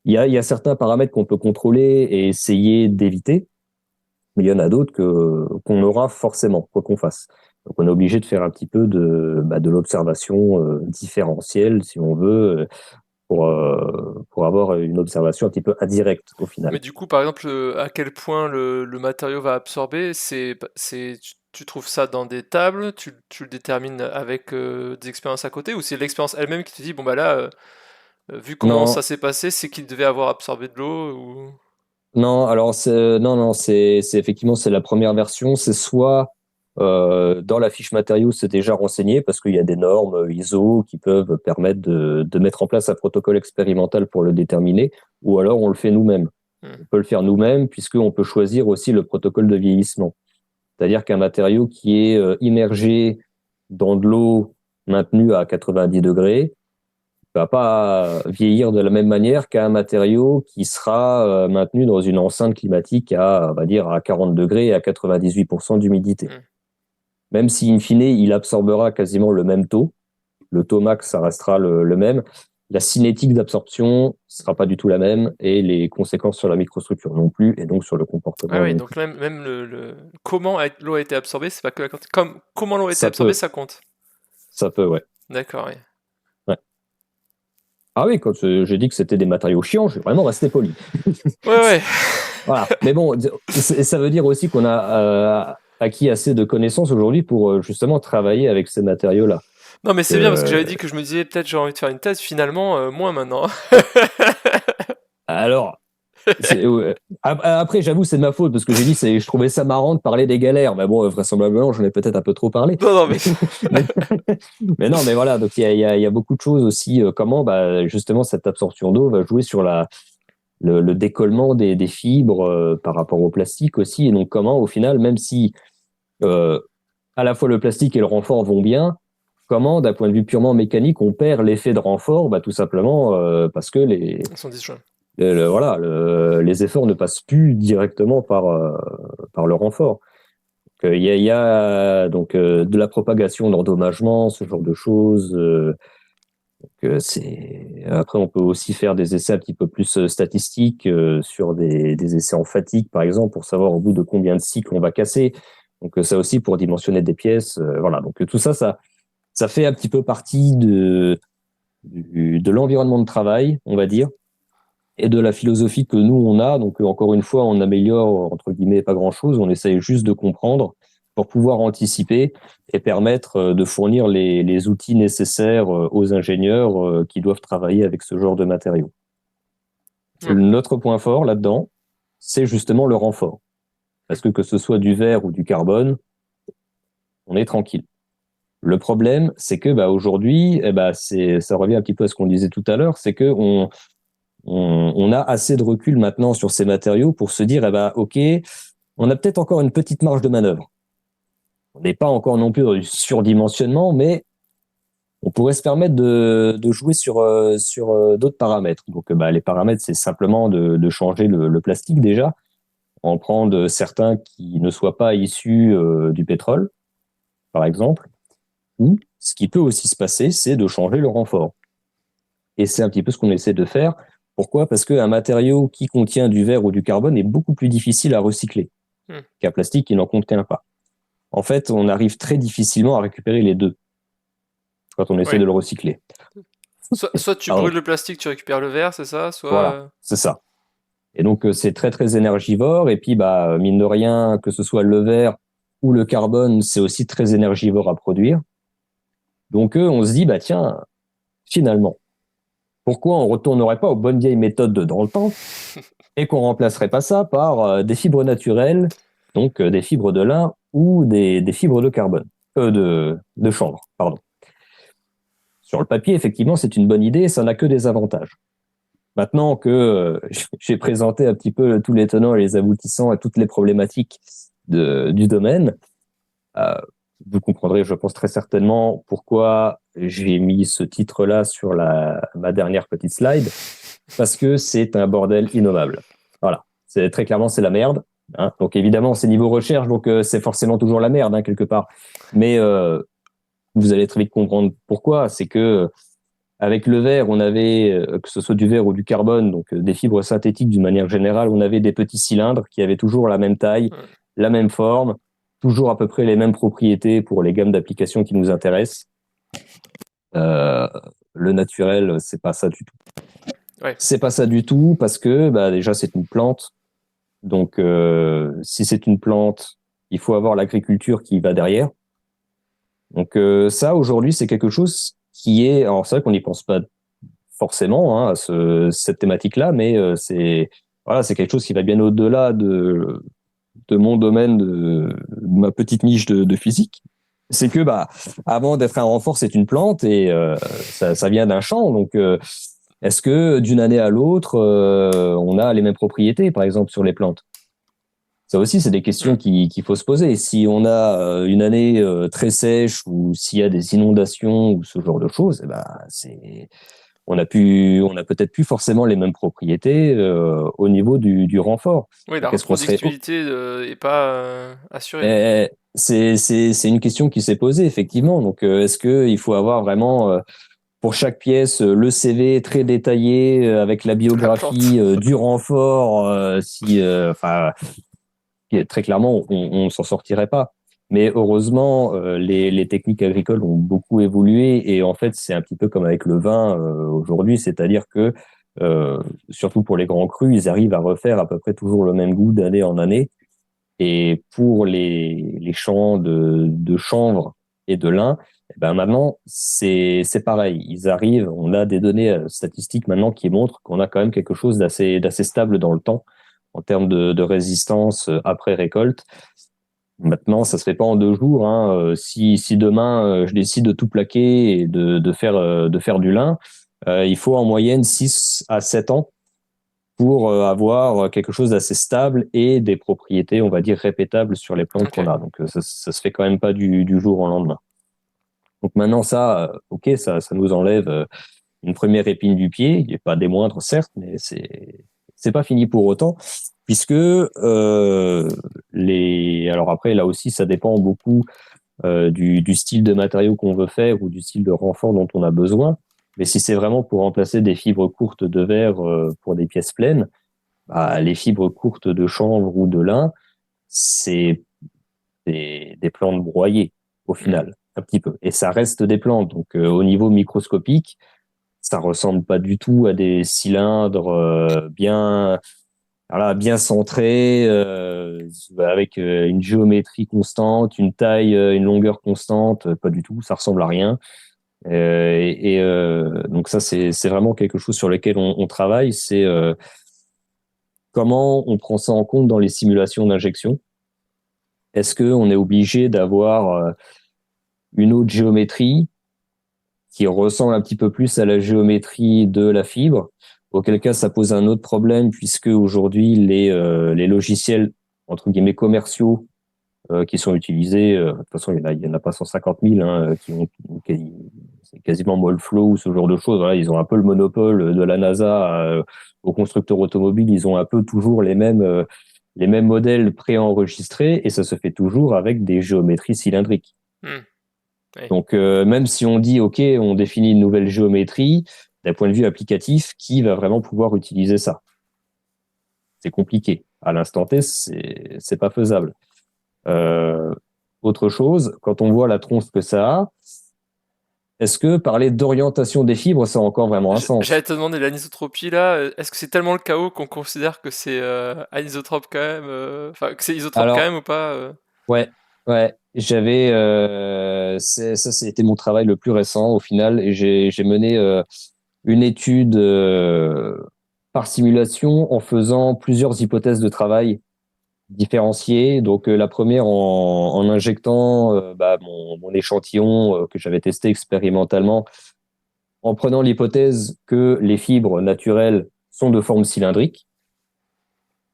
il y a certains paramètres qu'on peut contrôler et essayer d'éviter, mais il y en a d'autres qu'on aura forcément, quoi qu'on fasse. Donc on est obligé de faire un petit peu de l'observation différentielle, si on veut, pour avoir une observation un petit peu indirecte au final. Mais du coup, par exemple, à quel point le matériau va absorber, tu trouves ça dans des tables, tu le détermines avec des expériences à côté, ou c'est l'expérience elle-même qui te dit, bon bah là, vu comment ça Non, s'est passé, c'est qu'il devait avoir absorbé de l'eau, ou... non, alors non, c'est effectivement c'est la première version. C'est soit dans la fiche matériau, c'est déjà renseigné parce qu'il y a des normes ISO qui peuvent permettre de mettre en place un protocole expérimental pour le déterminer, ou alors on le fait nous-mêmes. Hmm. On peut le faire nous-mêmes puisqu'on peut choisir aussi le protocole de vieillissement. C'est-à-dire qu'un matériau qui est immergé dans de l'eau maintenue à 90 degrés va pas vieillir de la même manière qu'un matériau qui sera maintenu dans une enceinte climatique à, on va dire, à 40 degrés et à 98% d'humidité. Hmm. Même si, in fine, il absorbera quasiment le même taux, le taux max, ça restera le même, la cinétique d'absorption sera pas du tout la même et les conséquences sur la microstructure non plus et donc sur le Ah comportement oui, non donc plus. même comment l'eau a été absorbée, c'est pas que la quantité, comme comment l'eau a été Ça absorbée, peut, ça compte. ça peut, ouais. D'accord, oui. Ouais. Ah oui, quand j'ai dit que c'était des matériaux chiants, j'ai vraiment resté poli. Ouais, ouais. Voilà. Mais bon, ça veut dire aussi qu'on a acquis assez de connaissances aujourd'hui pour justement travailler avec ces matériaux-là. Non, mais c'est bien parce que Euh, j'avais dit que je me disais peut-être j'ai envie de faire une thèse, finalement, moins maintenant. alors, après, j'avoue, c'est de ma faute parce que j'ai dit, je trouvais ça marrant de parler des galères. Mais bon, vraisemblablement, j'en ai peut-être un peu trop parlé. Non, non, mais. Mais, mais, mais non, mais voilà. Donc, il y a beaucoup de choses aussi. Comment, bah, justement, cette absorption d'eau va jouer sur le décollement des fibres par rapport au plastique aussi. Et donc, comment, au final, même si euh, à la fois le plastique et le renfort vont bien, comment, d'un point de vue purement mécanique, on perd l'effet de renfort, bah, tout simplement parce que Ils sont disjoints. voilà, les efforts ne passent plus directement par le renfort. Donc, il y a donc de la propagation d'endommagement, ce genre de choses. Après, on peut aussi faire des essais un petit peu plus statistiques sur des essais en fatigue, par exemple, pour savoir au bout de combien de cycles on va casser. Donc ça aussi pour dimensionner des pièces. Voilà. Donc tout ça, ça fait un petit peu partie de l'environnement de travail, on va dire, et de la philosophie que nous on a. Donc encore une fois, on améliore entre guillemets pas grand-chose. On essaye juste de comprendre pour pouvoir anticiper et permettre de fournir les outils nécessaires aux ingénieurs qui doivent travailler avec ce genre de matériaux. Notre point fort là-dedans, c'est justement le renfort. Parce que ce soit du verre ou du carbone, on est tranquille. Le problème, c'est que aujourd'hui, ça revient un petit peu à ce qu'on disait tout à l'heure, c'est que on a assez de recul maintenant sur ces matériaux pour se dire, ok, on a peut-être encore une petite marge de manœuvre. On n'est pas encore non plus dans du surdimensionnement, mais on pourrait se permettre de jouer sur d'autres paramètres. Donc, les paramètres, c'est simplement de changer le plastique déjà, en prendre certains qui ne soient pas issus du pétrole, par exemple. Ou ce qui peut aussi se passer, c'est de changer le renfort. Et c'est un petit peu ce qu'on essaie de faire. Pourquoi ? Parce qu'un matériau qui contient du verre ou du carbone est beaucoup plus difficile à recycler qu'un plastique qui n'en contient pas. En fait, on arrive très difficilement à récupérer les deux quand on essaie de le recycler. Soit tu brûles le plastique, tu récupères le verre, c'est ça ? Voilà, c'est ça. Et donc, c'est très, très énergivore. Et puis, mine de rien, que ce soit le verre ou le carbone, c'est aussi très énergivore à produire. Donc, on se dit, tiens, finalement, pourquoi on ne retournerait pas aux bonnes vieilles méthodes de dans le temps et qu'on remplacerait pas ça par des fibres naturelles, donc des fibres de lin ou des fibres de carbone, de chanvre, pardon. Sur le papier, effectivement, c'est une bonne idée, ça n'a que des avantages. Maintenant que j'ai présenté un petit peu tous les tenants et les aboutissants et toutes les problématiques du domaine, vous comprendrez, je pense très certainement, pourquoi j'ai mis ce titre-là sur ma dernière petite slide, parce que c'est un bordel innommable. Voilà, très clairement, c'est la merde. Hein. Donc évidemment, c'est niveau recherche, donc c'est forcément toujours la merde, quelque part. Mais vous allez très vite comprendre pourquoi. C'est que avec le verre, on avait, que ce soit du verre ou du carbone, donc des fibres synthétiques d'une manière générale, on avait des petits cylindres qui avaient toujours la même taille, la même forme, toujours à peu près les mêmes propriétés pour les gammes d'applications qui nous intéressent. Le naturel, c'est pas ça du tout. Ouais. C'est pas ça du tout parce que déjà c'est une plante. Donc si c'est une plante, il faut avoir l'agriculture qui va derrière. Donc ça aujourd'hui c'est quelque chose qui est, alors c'est vrai qu'on n'y pense pas forcément à cette thématique-là, mais c'est quelque chose qui va bien au-delà de mon domaine, de ma petite niche de physique. C'est que avant d'être un renfort, c'est une plante et ça vient d'un champ. Donc est-ce que d'une année à l'autre, on a les mêmes propriétés, par exemple, sur les plantes ? Ça aussi, c'est des questions qu'il faut se poser. Si on a une année très sèche ou s'il y a des inondations ou ce genre de choses, on a peut-être plus forcément les mêmes propriétés au niveau du renfort. Oui, la reproductibilité n'est pas assurée. C'est une question qui s'est posée, effectivement. Donc, est-ce qu'il faut avoir vraiment, pour chaque pièce, le CV très détaillé avec la biographie du renfort très clairement, on ne s'en sortirait pas. Mais heureusement, les techniques agricoles ont beaucoup évolué et en fait, c'est un petit peu comme avec le vin aujourd'hui, c'est-à-dire que surtout pour les grands crus, ils arrivent à refaire à peu près toujours le même goût d'année en année. Et pour les champs de chanvre et de lin, maintenant, c'est pareil. Ils arrivent, on a des données statistiques maintenant qui montrent qu'on a quand même quelque chose d'assez stable dans le temps en termes de résistance après récolte. Maintenant, ça se fait pas en 2 jours. Hein. Si demain je décide de tout plaquer et de faire du lin, il faut en moyenne 6 à 7 ans pour avoir quelque chose d'assez stable et des propriétés, on va dire, répétables sur les plantes qu'on a. Donc ça se fait quand même pas du jour au lendemain. Donc maintenant ça nous enlève une première épine du pied. Il n'est pas des moindres, certes, mais c'est pas fini pour autant, puisque alors après là aussi ça dépend beaucoup du style de matériau qu'on veut faire ou du style de renfort dont on a besoin. Mais si c'est vraiment pour remplacer des fibres courtes de verre pour des pièces pleines, les fibres courtes de chanvre ou de lin, c'est des plantes broyées au final, un petit peu. Et ça reste des plantes. Donc au niveau microscopique, ça ressemble pas du tout à des cylindres bien voilà, bien centré, avec une géométrie constante, une taille, une longueur constante, pas du tout, ça ressemble à rien. Donc ça, c'est vraiment quelque chose sur lequel on travaille, c'est comment on prend ça en compte dans les simulations d'injection. Est-ce qu'on est obligé d'avoir une autre géométrie qui ressemble un petit peu plus à la géométrie de la fibre, auquel cas ça pose un autre problème puisque aujourd'hui les logiciels entre guillemets commerciaux qui sont utilisés, de toute façon il y en a pas 150 000 hein, c'est quasiment Molflow ou ce genre de choses. Voilà, ils ont un peu le monopole de la NASA aux constructeurs automobiles. Ils ont un peu toujours les mêmes modèles préenregistrés et ça se fait toujours avec des géométries cylindriques. Hmm, oui. Donc, même si on dit, OK, on définit une nouvelle géométrie, d'un point de vue applicatif, qui va vraiment pouvoir utiliser ça? C'est compliqué. À l'instant T, c'est pas faisable. Euh, Autre chose, quand on voit la tronche que ça a, est-ce que parler d'orientation des fibres, ça a encore vraiment un J'allais sens? te demander l'anisotropie là, est-ce que c'est tellement le chaos qu'on considère que c'est anisotrope quand même, enfin que c'est isotrope quand Alors, même ou pas ouais, ouais, ça, c'était mon travail le plus récent au final, et j'ai mené une étude par simulation en faisant plusieurs hypothèses de travail différenciées. Donc la première en injectant mon échantillon que j'avais testé expérimentalement, en prenant l'hypothèse que les fibres naturelles sont de forme cylindrique,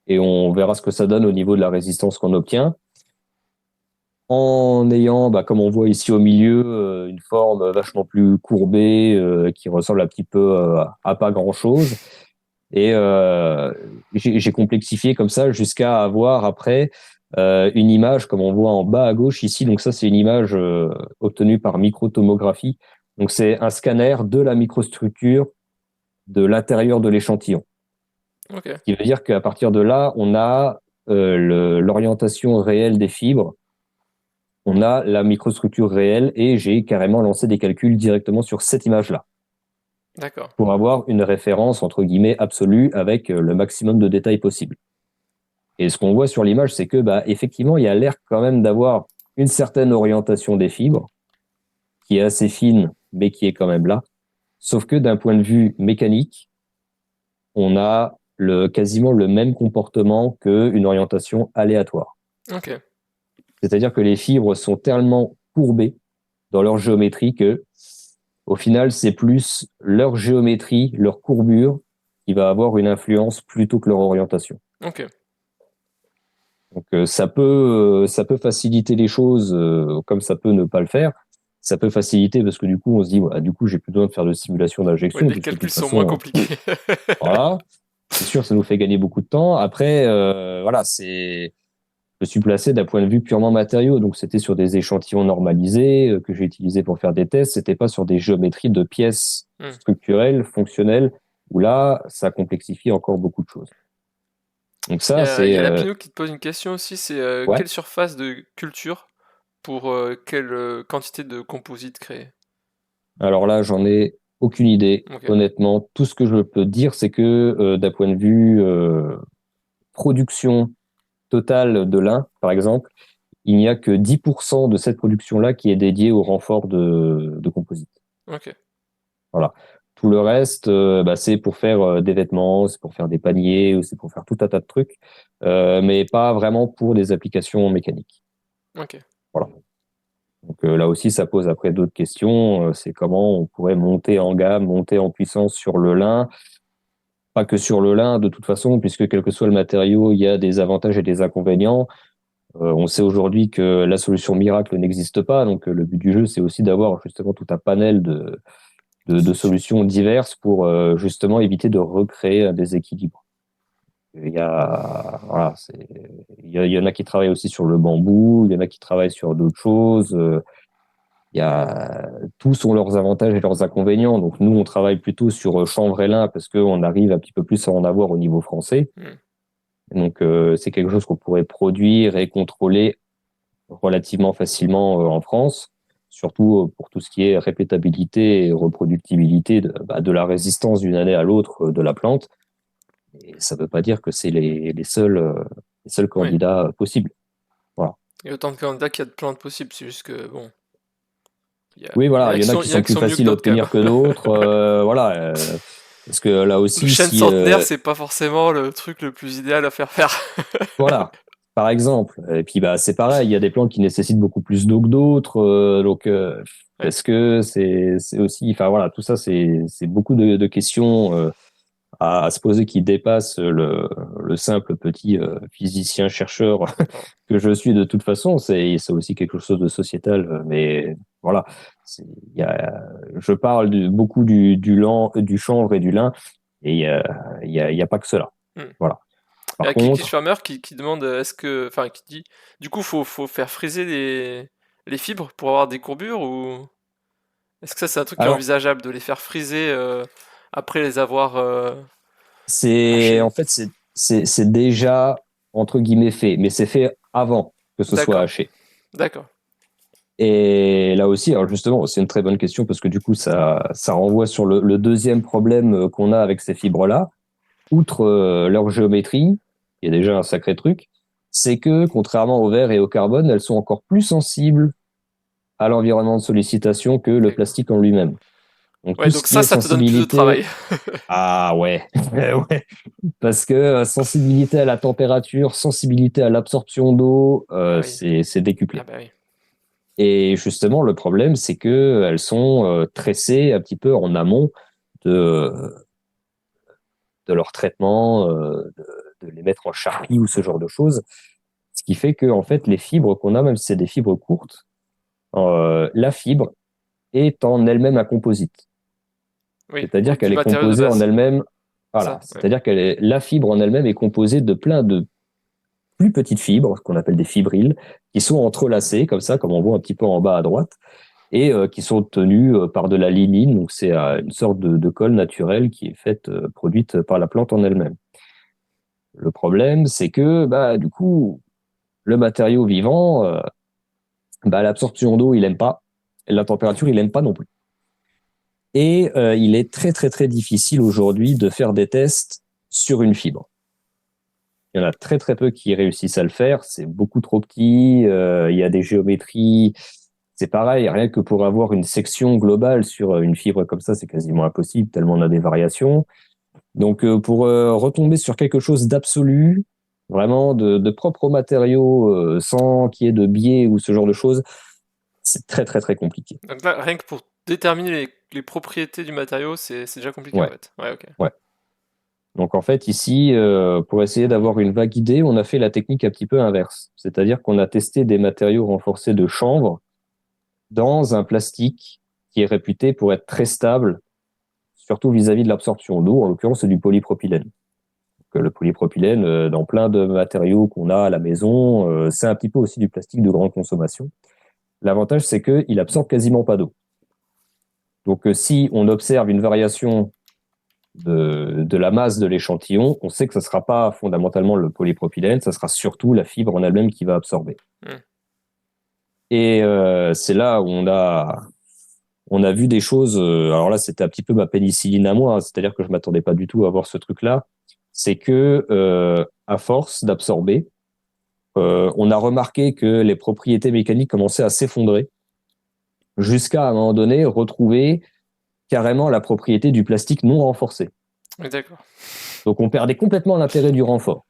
et on verra ce que ça donne au niveau de la résistance qu'on obtient. En ayant, comme on voit ici au milieu, une forme vachement plus courbée qui ressemble un petit peu à pas grand-chose. Et j'ai complexifié comme ça jusqu'à avoir après une image, comme on voit en bas à gauche ici. Donc ça, c'est une image obtenue par microtomographie. Donc c'est un scanner de la microstructure de l'intérieur de l'échantillon. Ok, Ce qui veut dire qu'à partir de là, on a l'orientation réelle des fibres, on a la microstructure réelle et j'ai carrément lancé des calculs directement sur cette image-là d'accord. pour avoir une référence entre guillemets absolue avec le maximum de détails possible. Et ce qu'on voit sur l'image, c'est que effectivement, il y a l'air quand même d'avoir une certaine orientation des fibres qui est assez fine, mais qui est quand même là. Sauf que d'un point de vue mécanique, on a quasiment le même comportement qu'une orientation aléatoire. Ok. C'est-à-dire que les fibres sont tellement courbées dans leur géométrie que, au final, c'est plus leur géométrie, leur courbure qui va avoir une influence plutôt que leur orientation. Ok. Donc ça peut faciliter les choses comme ça peut ne pas le faire. Ça peut faciliter parce que du coup on se dit ouais, du coup j'ai plus besoin de faire de simulation Ouais, d'injection les puisque de calculs toute sont moins façon compliqués. voilà, c'est sûr ça nous fait gagner beaucoup de temps. Après voilà, je suis placé d'un point de vue purement matériaux, donc c'était sur des échantillons normalisés que j'ai utilisés pour faire des tests, c'était pas sur des géométries de pièces Hmm. structurelles, fonctionnelles, où là ça complexifie encore beaucoup de choses. Donc ça Il c'est y a Lapino qui te pose une question aussi, c'est ouais. quelle surface de culture pour quelle quantité de composite créer? Alors là, j'en ai aucune idée. Ok. Honnêtement, tout ce que je peux dire, c'est que d'un point de vue production totale de lin, par exemple, il n'y a que 10% de cette production-là qui est dédiée au renfort de composite. Ok. Voilà. Tout le reste, c'est pour faire des vêtements, c'est pour faire des paniers, ou c'est pour faire tout un tas de trucs, mais pas vraiment pour des applications mécaniques. Ok. Voilà. Donc là aussi, ça pose après d'autres questions. C'est comment on pourrait monter en gamme, monter en puissance sur le lin. Pas que sur le lin, de toute façon, puisque quel que soit le matériau, il y a des avantages et des inconvénients. On sait aujourd'hui que la solution miracle n'existe pas. Donc le but du jeu, c'est aussi d'avoir justement tout un panel de Solution. solutions diverses pour justement éviter de recréer un déséquilibre. Voilà, il y en a qui travaillent aussi sur le bambou, il y en a qui travaillent sur d'autres choses. Il y a, tous ont leurs avantages et leurs inconvénients. Donc nous, on travaille plutôt sur chanvre et lin parce qu'on arrive un petit peu plus à en avoir au niveau français. Hmm. Donc c'est quelque chose qu'on pourrait produire et contrôler relativement facilement en France, surtout pour tout ce qui est répétabilité et reproductibilité de la résistance d'une année à l'autre de la plante. Et ça ne veut pas dire que c'est les seuls Oui. candidats possibles. Voilà. Il y a autant de candidats qu'il y a de plantes possibles, c'est juste que, bon, Oui, il y en voilà, a il y en a qui il y en a sont qui plus sont mieux que faciles à d'autres, quand même. obtenir que d'autres. Voilà, parce que là Le aussi, chêne si centenaire, c'est pas forcément le truc le plus idéal à faire faire. voilà, par exemple. Et puis bah c'est pareil, il y a des plantes qui nécessitent beaucoup plus d'eau que d'autres. Donc Ouais. est-ce que c'est aussi, enfin voilà, tout ça c'est beaucoup de questions à se poser qui dépassent le simple petit physicien chercheur Bon. que je suis de toute façon. C'est aussi quelque chose de sociétal, mais voilà. Il y a, je parle beaucoup du chanvre et du lin, et il y a pas que cela. Hmm. Voilà. Il y Par a Kiki contre, Schwammer qui demande est-ce que. Enfin, qui dit. Du coup, faut faire friser les fibres pour avoir des courbures ou. Est-ce que ça, c'est un truc qui est alors envisageable de les faire friser après les avoir c'est hachés? en fait c'est déjà entre guillemets fait, mais c'est fait avant que ce soit D'accord, haché. d'accord. Et là aussi, alors justement, c'est une très bonne question parce que du coup, ça renvoie sur le deuxième problème qu'on a avec ces fibres-là. Outre leur géométrie, qui est déjà un sacré truc, c'est que contrairement au verre et au carbone, elles sont encore plus sensibles à l'environnement de sollicitation que le D'accord. plastique en lui-même. Donc Ouais, tout ce donc qui est ça te donne plus de sensibilité, travail. ah ouais, ouais, parce que sensibilité à la température, sensibilité à l'absorption d'eau, Ah oui, c'est ah décuplé. bah oui. Et justement, le problème, c'est que elles sont tressées un petit peu en amont de, de leur traitement, de les mettre en charpie ou ce genre de choses. Ce qui fait que, en fait, les fibres qu'on a, même si c'est des fibres courtes, la fibre est en elle-même un composite. Oui, C'est-à-dire du qu'elle est matériau de composée en base. elle-même, voilà. Ça, ouais. C'est-à-dire la fibre en elle-même est composée de plein de plus petites fibres, qu'on appelle des fibrilles, qui sont entrelacées, comme ça, comme on voit un petit peu en bas à droite, et qui sont obtenues par de la lignine. Donc, c'est une sorte de colle naturelle qui est faite, produite par la plante en elle-même. Le problème, c'est que, bah, du coup, le matériau vivant, bah, l'absorption d'eau, il aime pas. Et la température, il aime pas non plus. Et il est très, très, très difficile aujourd'hui de faire des tests sur une fibre. Il y en a très, très peu qui réussissent à le faire. C'est beaucoup trop petit. Il y a des géométries. C'est pareil, rien que pour avoir une section globale sur une fibre comme ça, c'est quasiment impossible, tellement on a des variations. Donc, pour retomber sur quelque chose d'absolu, vraiment de propres matériaux, sans qu'il y ait de biais ou ce genre de choses, c'est très, très, très compliqué. Donc là, rien que pour déterminer les propriétés du matériau, c'est déjà compliqué en Ouais, fait. Ouais, ok. ouais. Donc, en fait, ici, pour essayer d'avoir une vague idée, on a fait la technique un petit peu inverse. C'est-à-dire qu'on a testé des matériaux renforcés de chanvre dans un plastique qui est réputé pour être très stable, surtout vis-à-vis de l'absorption d'eau. En l'occurrence, c'est du polypropylène. Donc, le polypropylène, dans plein de matériaux qu'on a à la maison, c'est un petit peu aussi du plastique de grande consommation. L'avantage, c'est qu'il absorbe quasiment pas d'eau. Donc, si on observe une variation de la masse de l'échantillon, on sait que ce ne sera pas fondamentalement le polypropylène, ça sera surtout la fibre en elle-même qui va absorber. Hmm. Et c'est là où on a vu des choses. Alors là, c'était un petit peu ma pénicilline à moi, hein, c'est-à-dire que je m'attendais pas du tout à voir ce truc-là. C'est que à force d'absorber, on a remarqué que les propriétés mécaniques commençaient à s'effondrer, jusqu'à un moment donné retrouver carrément la propriété du plastique non renforcé. Oui, d'accord. Donc on perdait complètement l'intérêt du renfort,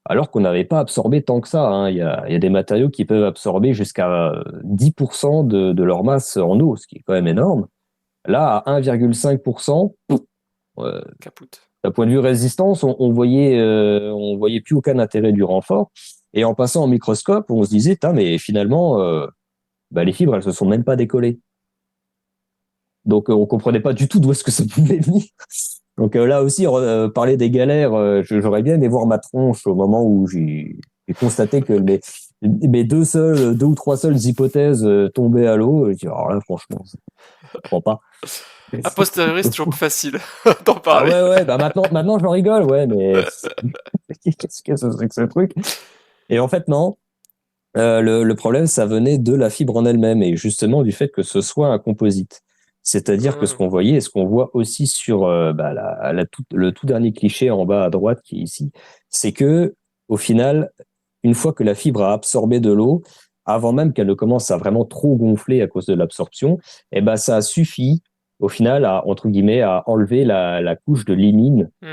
alors qu'on n'avait pas absorbé tant que ça, hein. Il y a des matériaux qui peuvent absorber jusqu'à 10% de leur masse en eau, ce qui est quand même énorme. Là, à 1,5%, Capoute. d'un point de vue résistance, on voyait plus aucun intérêt du renfort. Et en passant au microscope, on se disait, mais finalement, bah, les fibres, elles se sont même pas décollées. Donc, on comprenait pas du tout d'où est-ce que ça pouvait venir. Donc là aussi, parler des galères, j'aurais bien aimé voir ma tronche au moment où j'ai constaté que mes deux ou trois seules hypothèses tombaient à l'eau. Je dis, alors là, franchement, je comprends pas. A posteriori, c'est toujours plus facile d'en Ah parler. ouais, ouais, bah maintenant j'en rigole, ouais, mais qu'est-ce que c'est que ce truc? Et en fait, non. Le problème, ça venait de la fibre en elle-même et justement du fait que ce soit un composite. C'est-à-dire que ce Mmh. qu'on voyait et ce qu'on voit aussi sur le tout dernier cliché en bas à droite qui est ici, c'est que au final, une fois que la fibre a absorbé de l'eau, avant même qu'elle ne commence à vraiment trop gonfler à cause de l'absorption, eh ben, ça suffit au final à, entre guillemets, à enlever la couche de lignine Mmh.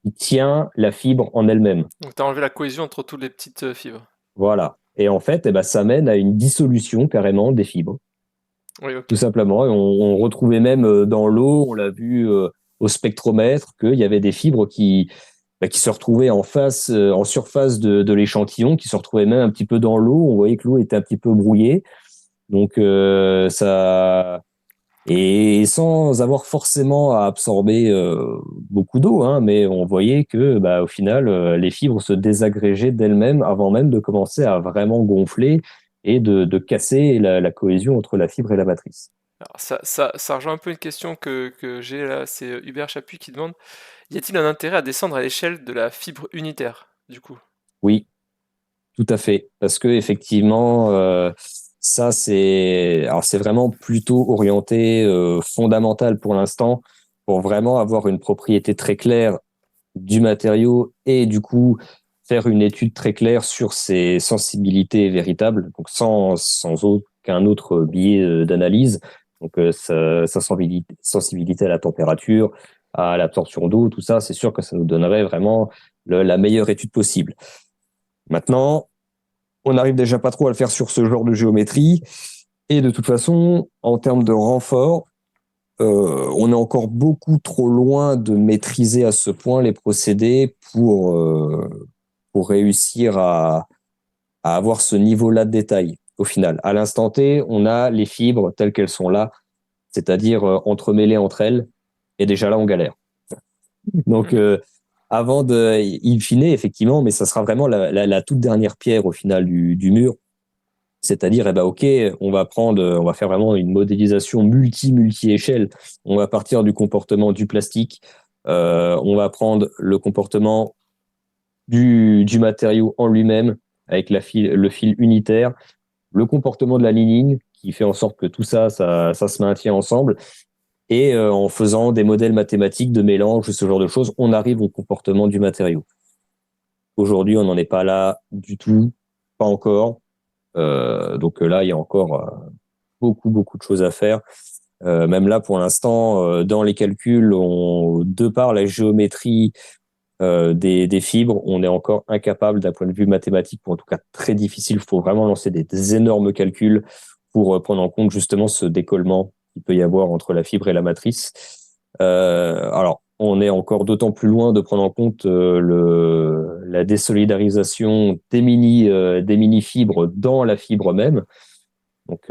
qui tient la fibre en elle-même. Donc tu as enlevé la cohésion entre toutes les petites fibres. Voilà. Et en fait, eh ben, ça mène à une dissolution carrément des fibres, Oui, tout ok. simplement. Et on retrouvait même dans l'eau, on l'a vu au spectromètre, qu'il y avait des fibres qui se retrouvaient en face, en surface de l'échantillon, qui se retrouvaient même un petit peu dans l'eau. On voyait que l'eau était un petit peu brouillée. Donc ça et sans avoir forcément à absorber beaucoup d'eau, hein, mais on voyait que au final les fibres se désagrégeaient d'elles-mêmes avant même de commencer à vraiment gonfler et de casser la cohésion entre la fibre et la matrice. Alors ça rejoint un peu une question que j'ai là, c'est Hubert Chapuis qui demande, y a-t-il un intérêt à descendre à l'échelle de la fibre unitaire, du coup? Oui, tout à fait, parce que effectivement, ça c'est vraiment plutôt orienté fondamental pour l'instant, pour vraiment avoir une propriété très claire du matériau et du coup faire une étude très claire sur ses sensibilités véritables, donc sans aucun autre biais d'analyse, donc sa sensibilité à la température, à l'absorption d'eau, tout ça, c'est sûr que ça nous donnerait vraiment la meilleure étude possible. Maintenant, on n'arrive déjà pas trop à le faire sur ce genre de géométrie. Et de toute façon, en termes de renfort, on est encore beaucoup trop loin de maîtriser à ce point les procédés pour réussir à avoir ce niveau-là de détail. Au final, à l'instant T, on a les fibres telles qu'elles sont là, c'est-à-dire entremêlées entre elles. Et déjà là, on galère. Donc, Mhm. avant de, in fine, effectivement, mais ça sera vraiment la toute dernière pierre au final du mur. C'est-à-dire, eh ben, OK, on va faire vraiment une modélisation multi-échelle. On va partir du comportement du plastique. On va prendre le comportement du matériau en lui-même avec le fil unitaire, le comportement de la lignine qui fait en sorte que tout ça se maintient ensemble. Et en faisant des modèles mathématiques de mélange, ce genre de choses, on arrive au comportement du matériau. Aujourd'hui, on n'en est pas là du tout, pas encore. Donc là, il y a encore beaucoup de choses à faire. Même là, pour l'instant, dans les calculs, de par la géométrie des fibres, on est encore incapable d'un point de vue mathématique, ou en tout cas très difficile. Il faut vraiment lancer des énormes calculs pour prendre en compte justement ce décollement qu'il peut y avoir entre la fibre et la matrice. Alors, on est encore d'autant plus loin de prendre en compte la désolidarisation des mini-fibres dans la fibre même. Donc,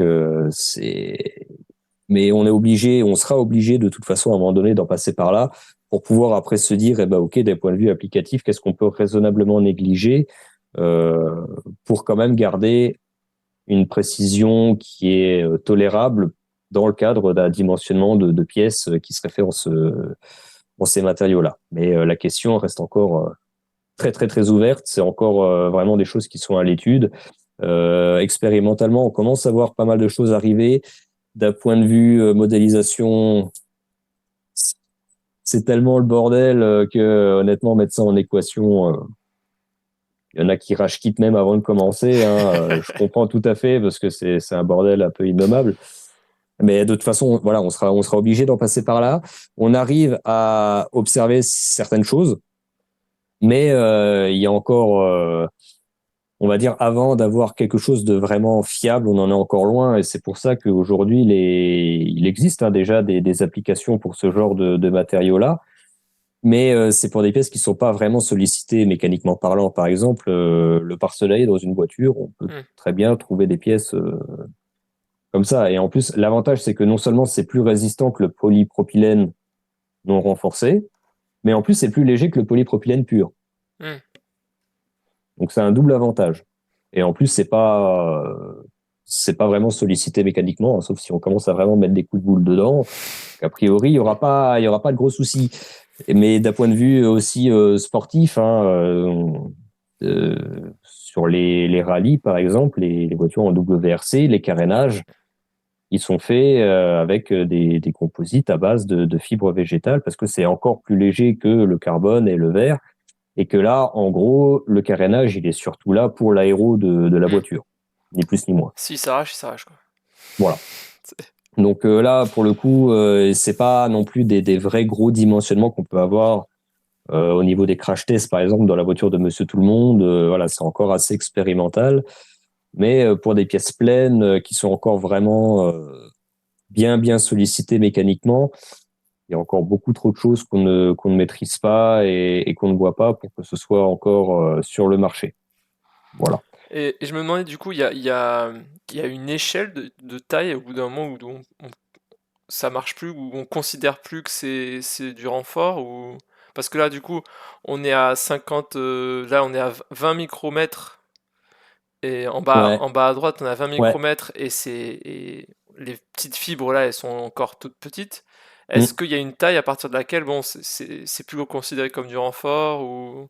mais on sera obligé de toute façon à un moment donné d'en passer par là pour pouvoir après se dire, eh ben, OK, d'un point de vue applicatif, qu'est-ce qu'on peut raisonnablement négliger euh, pour quand même garder une précision qui est tolérable dans le cadre d'un dimensionnement de pièces qui serait fait en ces matériaux-là. Mais la question reste encore très ouverte. C'est encore vraiment des choses qui sont à l'étude. Expérimentalement, on commence à voir pas mal de choses arriver. D'un point de vue modélisation, c'est tellement le bordel que honnêtement, mettre ça en équation, il y en a qui rage-quittent même avant de commencer. Hein. Je comprends tout à fait parce que c'est un bordel un peu innommable. Mais de toute façon, voilà, on sera obligé d'en passer par là. On arrive à observer certaines choses, mais il y a encore, on va dire, avant d'avoir quelque chose de vraiment fiable, on en est encore loin. Et c'est pour ça qu'aujourd'hui, il existe hein, déjà des applications pour ce genre de matériaux-là. Mais c'est pour des pièces qui ne sont pas vraiment sollicitées mécaniquement parlant. Par exemple, le pare-soleil dans une voiture, on peut Mhm. très bien trouver des pièces comme ça. Et en plus, l'avantage, c'est que non seulement c'est plus résistant que le polypropylène non renforcé, mais en plus, c'est plus léger que le polypropylène pur. Mhm. Donc, c'est un double avantage. Et en plus, c'est pas vraiment sollicité mécaniquement, hein, sauf si on commence à vraiment mettre des coups de boule dedans. A priori, il y aura pas de gros soucis. Mais d'un point de vue aussi sportif, hein, sur les rallyes, par exemple, les voitures en WRC, les carénages, ils sont faits avec des composites à base de fibres végétales parce que c'est encore plus léger que le carbone et le verre. Et que là, en gros, le carénage, il est surtout là pour l'aéro de la Hmm. voiture, ni plus ni moins. S'il s'arrache, il s'arrache, quoi. Voilà. C'est- Donc là, pour le coup, c'est pas non plus des vrais gros dimensionnements qu'on peut avoir au niveau des crash tests, par exemple, dans la voiture de Monsieur Tout le Monde. Voilà, c'est encore assez expérimental. Mais pour des pièces pleines qui sont encore vraiment bien sollicitées mécaniquement, il y a encore beaucoup trop de choses qu'on ne maîtrise pas et qu'on ne voit pas pour que ce soit encore sur le marché. Voilà. Et je me demandais, du coup, il y a une échelle de taille au bout d'un moment où ça marche plus, où on considère plus que c'est du renfort, ou... Parce que là, du coup, on est à 50, là, on est à 20 micromètres, et Ouais, en bas à droite, on a 20 ouais. micromètres, et les petites fibres, là, elles sont encore toutes petites. Est-ce Mm. qu'il y a une taille à partir de laquelle, bon, c'est plus considéré comme du renfort, ou...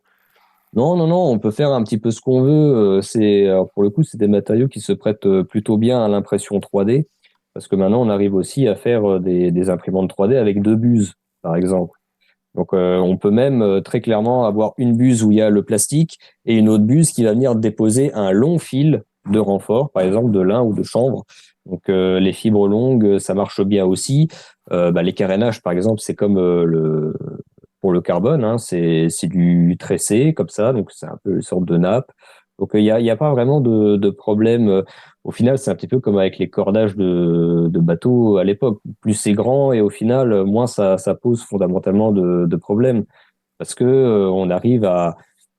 Non, non, non, on peut faire un petit peu ce qu'on veut. Alors pour le coup, c'est des matériaux qui se prêtent plutôt bien à l'impression 3D, parce que maintenant, on arrive aussi à faire des imprimantes 3D avec deux buses, par exemple. Donc, on peut même très clairement avoir une buse où il y a le plastique et une autre buse qui va venir déposer un long fil de renfort, par exemple de lin ou de chanvre. Donc, les fibres longues, ça marche bien aussi. Les carénages, par exemple, c'est comme pour le carbone, hein, c'est du tressé comme ça, donc c'est un peu une sorte de nappe. Donc, il y a pas vraiment de problème. Au final, c'est un petit peu comme avec les cordages de bateaux à l'époque. Plus c'est grand et au final, moins ça pose fondamentalement de problèmes. Parce que on arrive à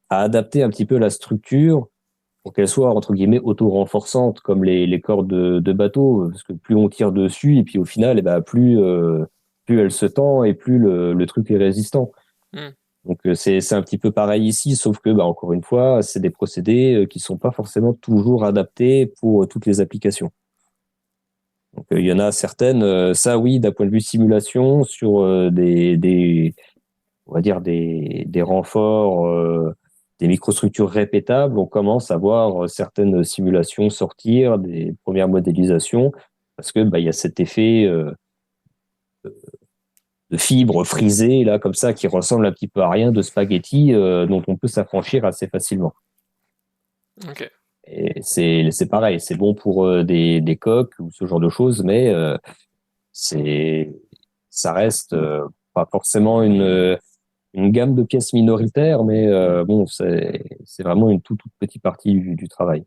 adapter un petit peu la structure pour qu'elle soit, entre guillemets, auto-renforçante, comme les cordes de bateau. Parce que plus on tire dessus, et puis au final, plus elle se tend et plus le truc est résistant. Hmm. Donc c'est un petit peu pareil ici, sauf que encore une fois, c'est des procédés qui sont pas forcément toujours adaptés pour toutes les applications. Donc il y en a certaines, ça oui, d'un point de vue simulation, sur on va dire des renforts, des microstructures répétables, on commence à voir certaines simulations sortir, des premières modélisations, parce que il y a cet effet de fibres frisées là comme ça qui ressemble un petit peu à rien, de spaghetti dont on peut s'affranchir assez facilement. Ok. Et c'est pareil, c'est bon pour des coques ou ce genre de choses, mais c'est ça reste pas forcément une gamme de pièces minoritaires, mais bon, c'est vraiment une toute petite partie du travail.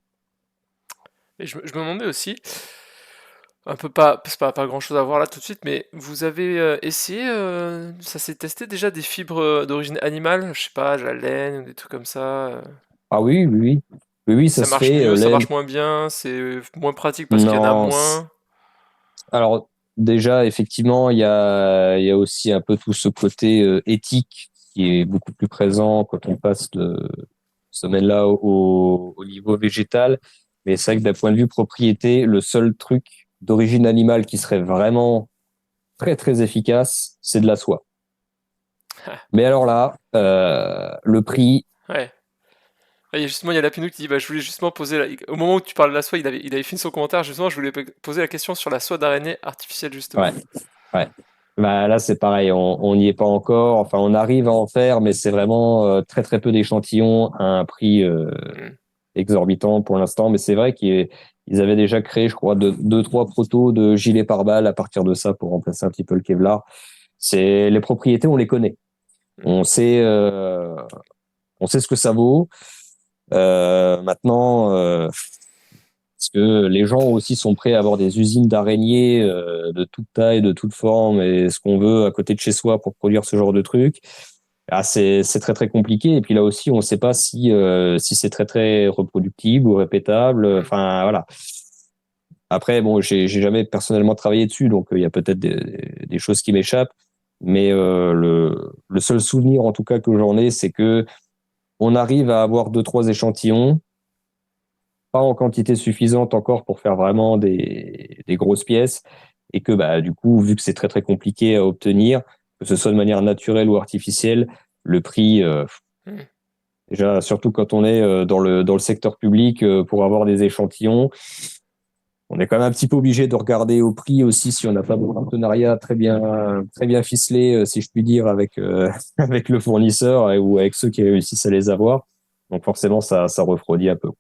Et je me demandais aussi, un peu pas, c'est pas grand-chose à voir là tout de suite, mais vous avez essayé, ça s'est testé déjà des fibres d'origine animale, je sais pas, de la laine ou des trucs comme ça. Ah oui, oui, oui, oui, oui, ça Ça se marche fait. mieux, ça Laine, marche moins bien, c'est moins pratique parce qu'il y en a non. moins. Alors déjà, effectivement, il y a aussi un peu tout ce côté éthique qui est beaucoup plus présent quand on passe de ce domaine-là au niveau végétal. Mais c'est vrai que d'un point de vue propriété, le seul truc d'origine animale qui serait vraiment très efficace, c'est de la soie. Mais alors là, le prix, Ouais. Ah, justement, il y a Lapinou qui dit, bah, je voulais justement poser, au moment où tu parles de la soie, il avait fini son commentaire, justement, je voulais poser la question sur la soie d'araignée artificielle, justement. ouais, ouais. Bah, là, c'est pareil, on n'y est pas encore. Enfin, on arrive à en faire, mais c'est vraiment très peu d'échantillons à un prix Hmm. exorbitant pour l'instant. Mais c'est vrai qu'ils avaient déjà créé, je crois, deux, trois protos de gilets pare-balles à partir de ça pour remplacer un petit peu le Kevlar. C'est les propriétés, on les connaît. Hmm. On sait, euh, on sait ce que ça vaut. Maintenant, parce que les gens aussi sont prêts à avoir des usines d'araignées de toute taille, de toute forme, et ce qu'on veut à côté de chez soi pour produire ce genre de truc. Ah, c'est très compliqué. Et puis là aussi, on ne sait pas si c'est très reproductible ou répétable. Hmm. Enfin voilà. Après, bon, j'ai jamais personnellement travaillé dessus, donc il y a peut-être des choses qui m'échappent. Mais le seul souvenir, en tout cas, que j'en ai, c'est que on arrive à avoir deux, trois échantillons, pas en quantité suffisante encore pour faire vraiment des grosses pièces, et que du coup, vu que c'est très compliqué à obtenir, que ce soit de manière naturelle ou artificielle, le prix, Hmm. déjà, surtout quand on est dans le secteur public, pour avoir des échantillons, on est quand même un petit peu obligé de regarder au prix aussi si on n'a pas de partenariat très bien ficelé, si je puis dire, avec, avec le fournisseur ou avec ceux qui réussissent à les avoir. Donc forcément, ça refroidit un peu.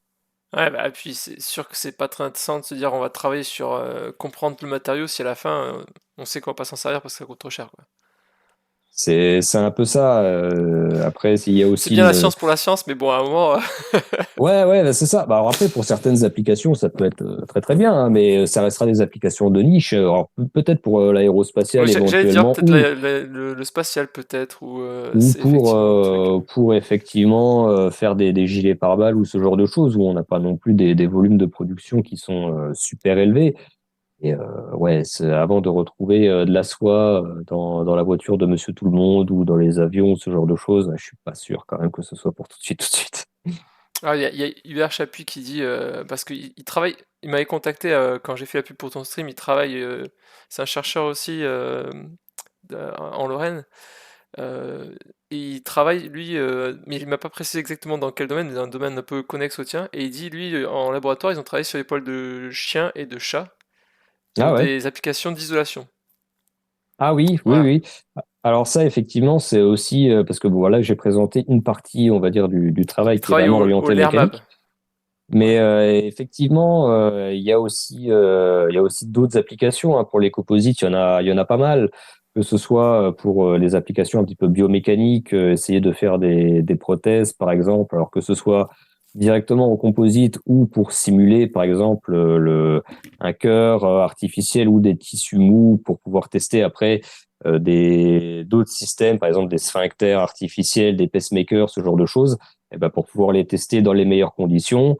Ouais, bah, puis c'est sûr que c'est pas très intéressant de se dire on va travailler sur comprendre le matériau si à la fin on sait qu'on va pas s'en servir parce que ça coûte trop cher, quoi. C'est un peu ça. Après, il y a C'est aussi bien la une, science pour la science, mais bon, à un moment, ouais, bah, c'est ça. Bah, alors après, pour certaines applications, ça peut être très très bien, hein, mais ça restera des applications de niche. Alors, peut-être pour ouais, l'aérospatial j'allais dire éventuellement, peut-être le spatial peut-être, ou ou c'est effectivement le truc. pour effectivement faire des gilets pare-balles ou ce genre de choses où on n'a pas non plus des volumes de production qui sont super élevés. Et ouais, avant de retrouver de la soie dans la voiture de Monsieur Tout le Monde ou dans les avions, ce genre de choses, je suis pas sûr quand même que ce soit pour tout de suite, tout de suite. Ah, il y a Hubert Chapuis qui dit, parce qu'il travaille, il m'avait contacté quand j'ai fait la pub pour ton stream, il travaille, c'est un chercheur aussi en Lorraine, et il travaille, lui, mais il m'a pas précisé exactement dans quel domaine, mais dans un domaine un peu connexe au tien, et il dit, lui, en laboratoire, ils ont travaillé sur les poils de chiens et de chats Ah pour ouais. des applications d'isolation. Ah oui, oui, Voilà. oui. Alors ça, effectivement, c'est aussi parce que bon, voilà, j'ai présenté une partie, on va dire, du travail Il qui est travaille vraiment au orienté LERMAB. mécanique. Mais Voilà. effectivement, il y a aussi d'autres applications hein. Pour les composites, il y en a pas mal. Que ce soit pour les applications un petit peu biomécaniques, essayer de faire des prothèses, par exemple, alors que ce soit directement en composite ou pour simuler, par exemple, un cœur artificiel ou des tissus mous pour pouvoir tester après d'autres systèmes, par exemple des sphincters artificiels, des pacemakers, ce genre de choses, et ben pour pouvoir les tester dans les meilleures conditions.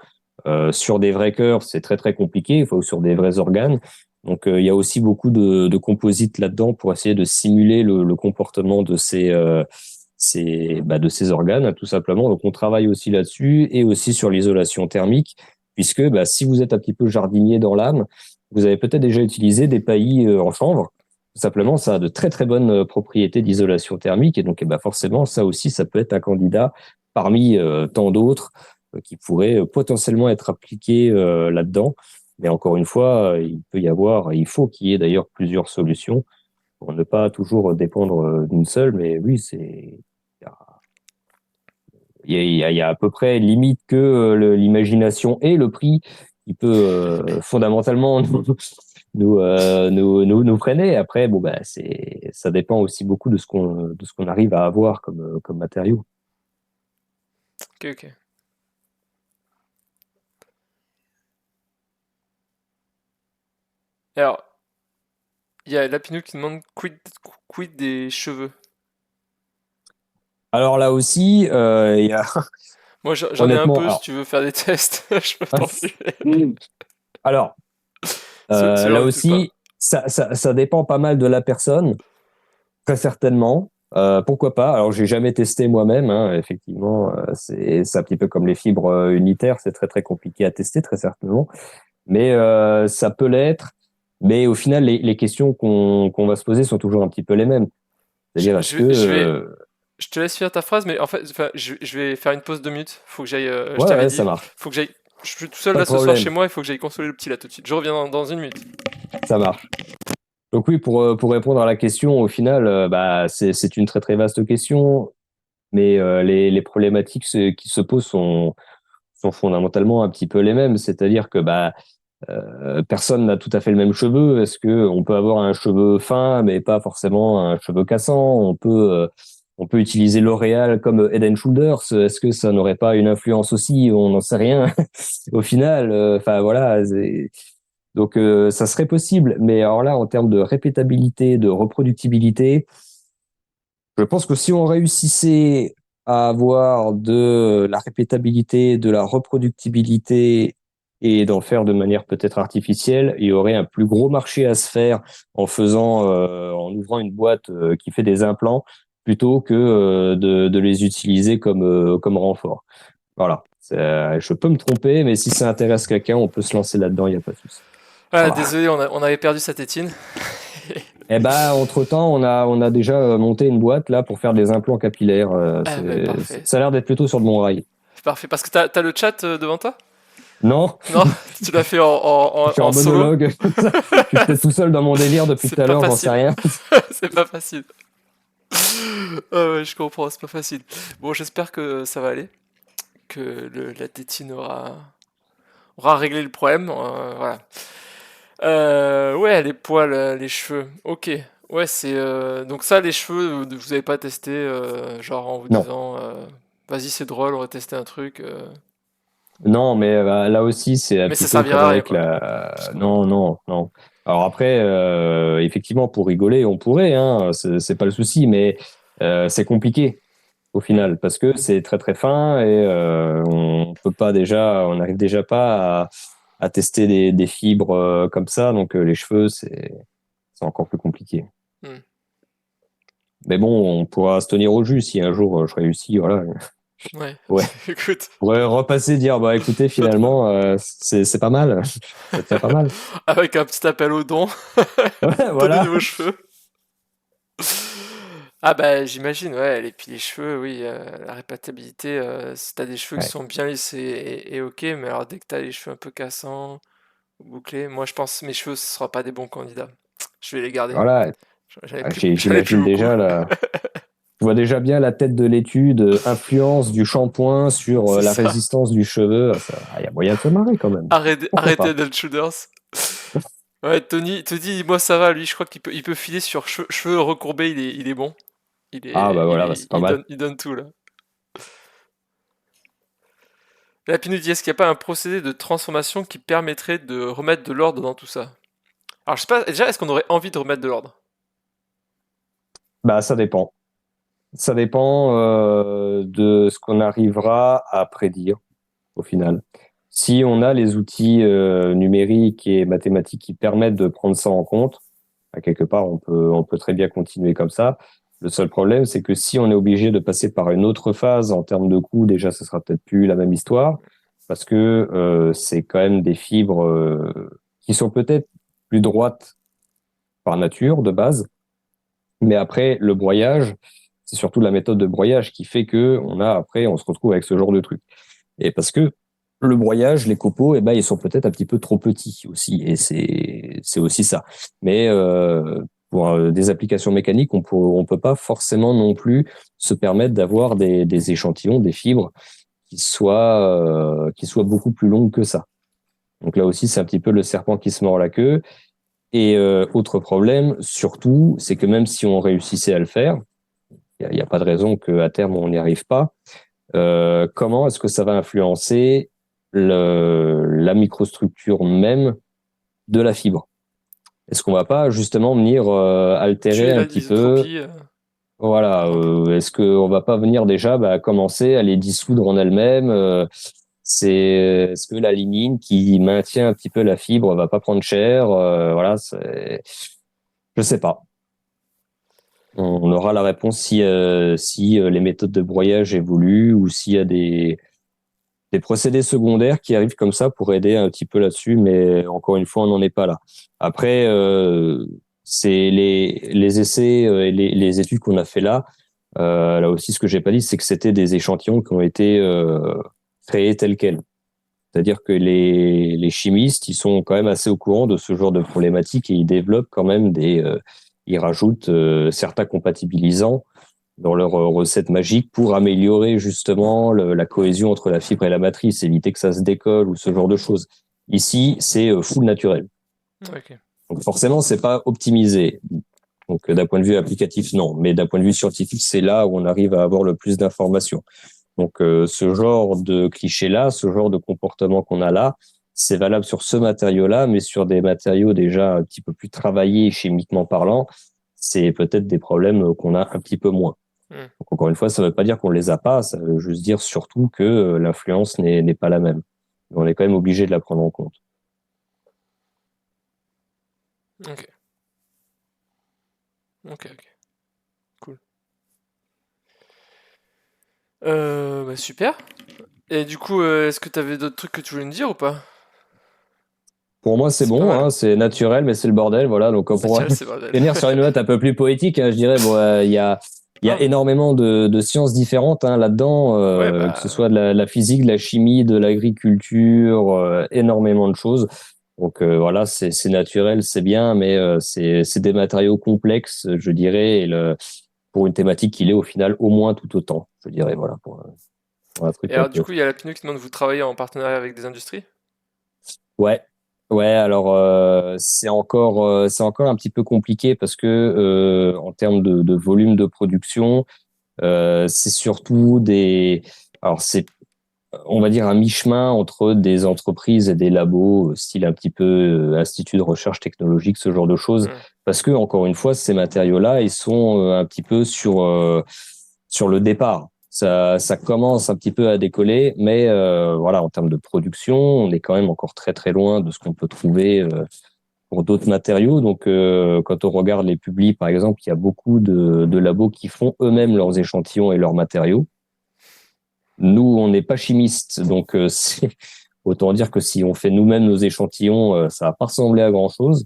Sur des vrais cœurs, c'est très très compliqué, il faut sur des vrais organes. Donc il y a aussi beaucoup de composites là-dedans pour essayer de simuler le comportement de de ces organes, tout simplement. Donc on travaille aussi là-dessus et aussi sur l'isolation thermique, puisque si vous êtes un petit peu jardinier dans l'âme, vous avez peut-être déjà utilisé des paillis en chanvre. Tout simplement, ça a de très très bonnes propriétés d'isolation thermique et donc forcément, ça aussi, ça peut être un candidat parmi tant d'autres qui pourraient potentiellement être appliqués là-dedans. Mais encore une fois, il faut qu'il y ait d'ailleurs plusieurs solutions pour ne pas toujours dépendre d'une seule. Mais oui, il y a à peu près limite que l'imagination et le prix qui peut fondamentalement nous freiner. Après, bon, ça dépend aussi beaucoup de ce qu'on arrive à avoir comme matériau. Ok, ok. Et alors, il y a Lapinou qui demande quid des cheveux. Alors là aussi, il y a Moi, j'en ai un honnêtement, peu, si tu veux faire des tests, je peux t'en filer. alors Celui-là, là on y touche pas. aussi, ça dépend pas mal de la personne, très certainement. Pourquoi pas? Alors, j'ai jamais testé moi-même. Hein, effectivement, c'est un petit peu comme les fibres unitaires, c'est très très compliqué à tester, très certainement. Mais ça peut l'être. Mais au final, les questions qu'on va se poser sont toujours un petit peu les mêmes. Je, C'est-à-dire, est-ce je que vais, je vais- je te laisse finir ta phrase, mais en fait, enfin, je vais faire une pause de minutes. Faut que j'aille, je ouais, t'avais ouais, dit, ça marche, faut que j'aille. Je suis tout seul pas là de ce soir chez problème, moi, il faut que j'aille consoler le petit là tout de suite. Je reviens dans une minute. ça marche. Donc oui, pour répondre à la question, au final, c'est une très très vaste question. Mais les problématiques qui se posent sont fondamentalement un petit peu les mêmes. C'est-à-dire que personne n'a tout à fait le même cheveu. Est-ce que on peut avoir un cheveu fin, mais pas forcément un cheveu cassant? On peut utiliser L'Oréal comme Head and Shoulders. Est-ce que ça n'aurait pas une influence aussi? On n'en sait rien. Au final, enfin voilà. Donc ça serait possible. Mais alors là, en termes de répétabilité, de reproductibilité, je pense que si on réussissait à avoir de la répétabilité, de la reproductibilité et d'en faire de manière peut-être artificielle, il y aurait un plus gros marché à se faire en ouvrant une boîte qui fait des implants plutôt que de les utiliser comme renfort. Voilà. Je peux me tromper, mais si ça intéresse quelqu'un, on peut se lancer là-dedans, il n'y a pas de souci. Ah, Voilà. désolé, on avait perdu sa tétine. Eh ben, entre-temps, on a déjà monté une boîte là pour faire des implants capillaires. Ah, bah, parfait. Ça a l'air d'être plutôt sur de bons rails. Parfait. Parce que t'as le chat devant toi? Non, Non, tu l'as fait je suis en en solo. monologue, comme ça. Je suis peut-être tout seul dans mon délire depuis C'est tout à pas l'heure, j'en sais facile. rien. C'est pas facile. Ah ouais, je comprends, c'est pas facile. Bon, j'espère que ça va aller, que la tétine aura réglé le problème. Voilà. Ouais, les poils, les cheveux. Ok. Ouais, c'est donc ça, les cheveux, vous avez pas testé, genre en vous Non. disant, vas-y, c'est drôle, on va tester un truc. Non, mais là aussi, c'est un Mais petit ça peu servira comme à rien, avec quoi. la. Parce que, Non, non, non. Alors après, effectivement, pour rigoler, on pourrait, hein, c'est pas le souci, mais c'est compliqué au hmm, final parce que c'est très très fin et on peut pas déjà, on n'arrive déjà pas à tester des fibres comme ça, donc les cheveux, c'est encore plus compliqué. hmm. Mais bon, on pourra se tenir au jus si un jour je réussis, voilà. Ouais. Ouais. Écoute, On pourrait repasser, dire, bah écoutez, pas de problème. finalement, c'est pas mal. Ça tient pas mal. Avec un petit appel aux dons, Ouais, donnez-nous voilà. vos cheveux. Ah bah j'imagine, ouais, et puis les cheveux, oui, la répétabilité, si t'as des cheveux qui Ouais. sont bien lisses et ok, mais alors dès que t'as les cheveux un peu cassants, ou bouclés, moi je pense que mes cheveux ce sera pas des bons candidats. Je vais les garder. Voilà. J'en ai plus J'imagine beaucoup. déjà là. Je vois déjà bien la tête de l'étude, influence du shampoing sur C'est la ça. résistance du cheveu. Il y a moyen de se marrer quand même. Pourquoi Arrêtez pas? d'être shooters. Ouais, Tony, moi ça va, lui je crois il peut filer sur cheveux recourbés, il est bon. Ah bah voilà, bah, c'est pas mal. Il donne tout là. Là, puis nous dit, est-ce qu'il n'y a pas un procédé de transformation qui permettrait de remettre de l'ordre dans tout ça? Alors je sais pas, déjà, est-ce qu'on aurait envie de remettre de l'ordre? Bah ça dépend. Ça dépend de ce qu'on arrivera à prédire au final. Si on a les outils numériques et mathématiques qui permettent de prendre ça en compte, à quelque part, on peut très bien continuer comme ça. Le seul problème, c'est que si on est obligé de passer par une autre phase en termes de coût, déjà, ce sera peut-être plus la même histoire, parce que c'est quand même des fibres qui sont peut-être plus droites par nature de base, mais après le broyage, c'est surtout la méthode de broyage qui fait que on se retrouve avec ce genre de truc. Et parce que le broyage, les copeaux, eh ben, ils sont peut-être un petit peu trop petits aussi, et c'est aussi ça. Mais pour des applications mécaniques, on peut pas forcément non plus se permettre d'avoir des échantillons, des fibres qui soient beaucoup plus longues que ça. Donc là aussi, c'est un petit peu le serpent qui se mord la queue. Et autre problème, surtout, c'est que même si on réussissait à le faire, il y a pas de raison qu'à terme on n'y arrive pas. Comment est-ce que ça va influencer la microstructure même de la fibre? Est-ce qu'on va pas justement venir altérer Tuer un la petit peu, l'isotropie. voilà, Ok. est-ce qu'on va pas venir déjà commencer à les dissoudre en elles-mêmes est-ce que la lignine qui maintient un petit peu la fibre va pas prendre cher voilà, je sais pas. On aura la réponse si les méthodes de broyage évoluent ou s'il y a des procédés secondaires qui arrivent comme ça pour aider un petit peu là-dessus, mais encore une fois, on n'en est pas là. Après, c'est les essais et les études qu'on a fait là. Là aussi, ce que j'ai pas dit, c'est que c'était des échantillons qui ont été créés tels quels. C'est-à-dire que les chimistes, ils sont quand même assez au courant de ce genre de problématiques et ils développent quand même ils rajoutent certains compatibilisants dans leur recette magique pour améliorer justement la cohésion entre la fibre et la matrice, éviter que ça se décolle ou ce genre de choses. Ici, c'est full naturel. Ok. Donc forcément, c'est pas optimisé. Donc d'un point de vue applicatif, non, mais d'un point de vue scientifique, c'est là où on arrive à avoir le plus d'informations. Donc ce genre de cliché-là, ce genre de comportement qu'on a là, c'est valable sur ce matériau-là, mais sur des matériaux déjà un petit peu plus travaillés chimiquement parlant, c'est peut-être des problèmes qu'on a un petit peu moins. Hmm. Donc, encore une fois, ça ne veut pas dire qu'on les a pas, ça veut juste dire surtout que l'influence n'est pas la même. Mais on est quand même obligé de la prendre en compte. Ok. Ok. Ok. Cool. Bah super. Et du coup, est-ce que t'avais d'autres trucs que tu voulais me dire ou pas? Pour moi, c'est C'est pas bon, mal. hein, c'est naturel, mais c'est le bordel, voilà. Donc, C'est pour naturel, c'est bordel. finir sur une note un peu plus poétique, hein, je dirais, bon, il y a Il y a Ah, énormément de sciences différentes hein, là-dedans, ouais, que ce bah. soit de la physique, de la chimie, de l'agriculture, énormément de choses. Donc voilà, c'est naturel, c'est bien, mais c'est des matériaux complexes, je dirais, pour une thématique qui l'est au final au moins tout autant, je dirais, voilà, pour un Et truc un alors, du peu. coup, il y a la PNU qui demande de vous travailler en partenariat avec des industries? Ouais, ouais. Alors c'est encore un petit peu compliqué parce que en termes de volume de production, c'est surtout des. Alors c'est on va dire un mi-chemin entre des entreprises et des labos, style un petit peu institut de recherche technologique, ce genre de choses, Hmm. parce que encore une fois, ces matériaux-là, ils sont un petit peu sur le départ. Ça commence un petit peu à décoller, mais voilà, en termes de production, on est quand même encore très très loin de ce qu'on peut trouver pour d'autres matériaux. Donc, quand on regarde les publis, par exemple, il y a beaucoup de labos qui font eux-mêmes leurs échantillons et leurs matériaux. Nous, on n'est pas chimistes, donc autant dire que si on fait nous-mêmes nos échantillons, ça va pas ressembler à grand-chose.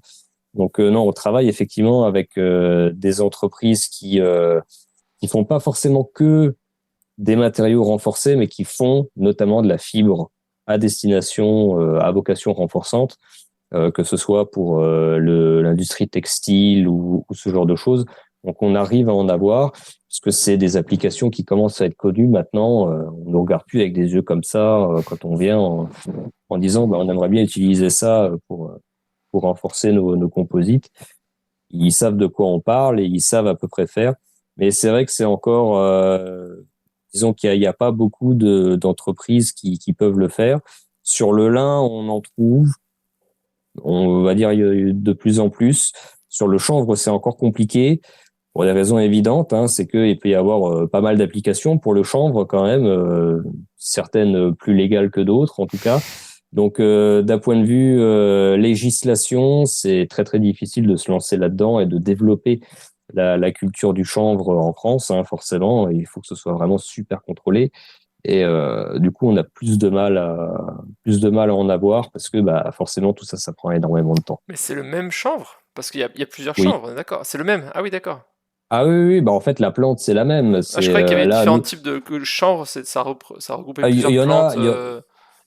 Donc non, on travaille effectivement avec des entreprises qui font pas forcément que des matériaux renforcés, mais qui font notamment de la fibre à destination, à vocation renforçante, que ce soit pour l'industrie textile ou ce genre de choses. Donc on arrive à en avoir, parce que c'est des applications qui commencent à être connues maintenant. On ne regarde plus avec des yeux comme ça quand on vient en disant bah, on aimerait bien utiliser ça pour renforcer nos composites. Ils savent de quoi on parle et ils savent à peu près faire. Mais c'est vrai que c'est encore, disons qu'il y a pas beaucoup d'entreprises qui peuvent le faire. Sur le lin, on en trouve, on va dire de plus en plus. Sur le chanvre, c'est encore compliqué pour des raisons évidentes. Hein, c'est qu'il peut y avoir pas mal d'applications pour le chanvre quand même, certaines plus légales que d'autres en tout cas. Donc, d'un point de vue législation, c'est très très difficile de se lancer là-dedans et de développer la culture du chanvre en France. Hein, forcément, il faut que ce soit vraiment super contrôlé. Et du coup, on a plus de mal à en avoir parce que bah forcément tout ça, ça prend énormément de temps. Mais c'est le même chanvre? Parce qu'il y a plusieurs Oui. chanvres, d'accord. C'est le même. Ah oui, d'accord. Ah oui, oui, oui, bah en fait la plante c'est la même. Ah, je C'est croyais qu'il y avait là différents nous, types de que le chanvre, ça regroupait il plusieurs y en a, plantes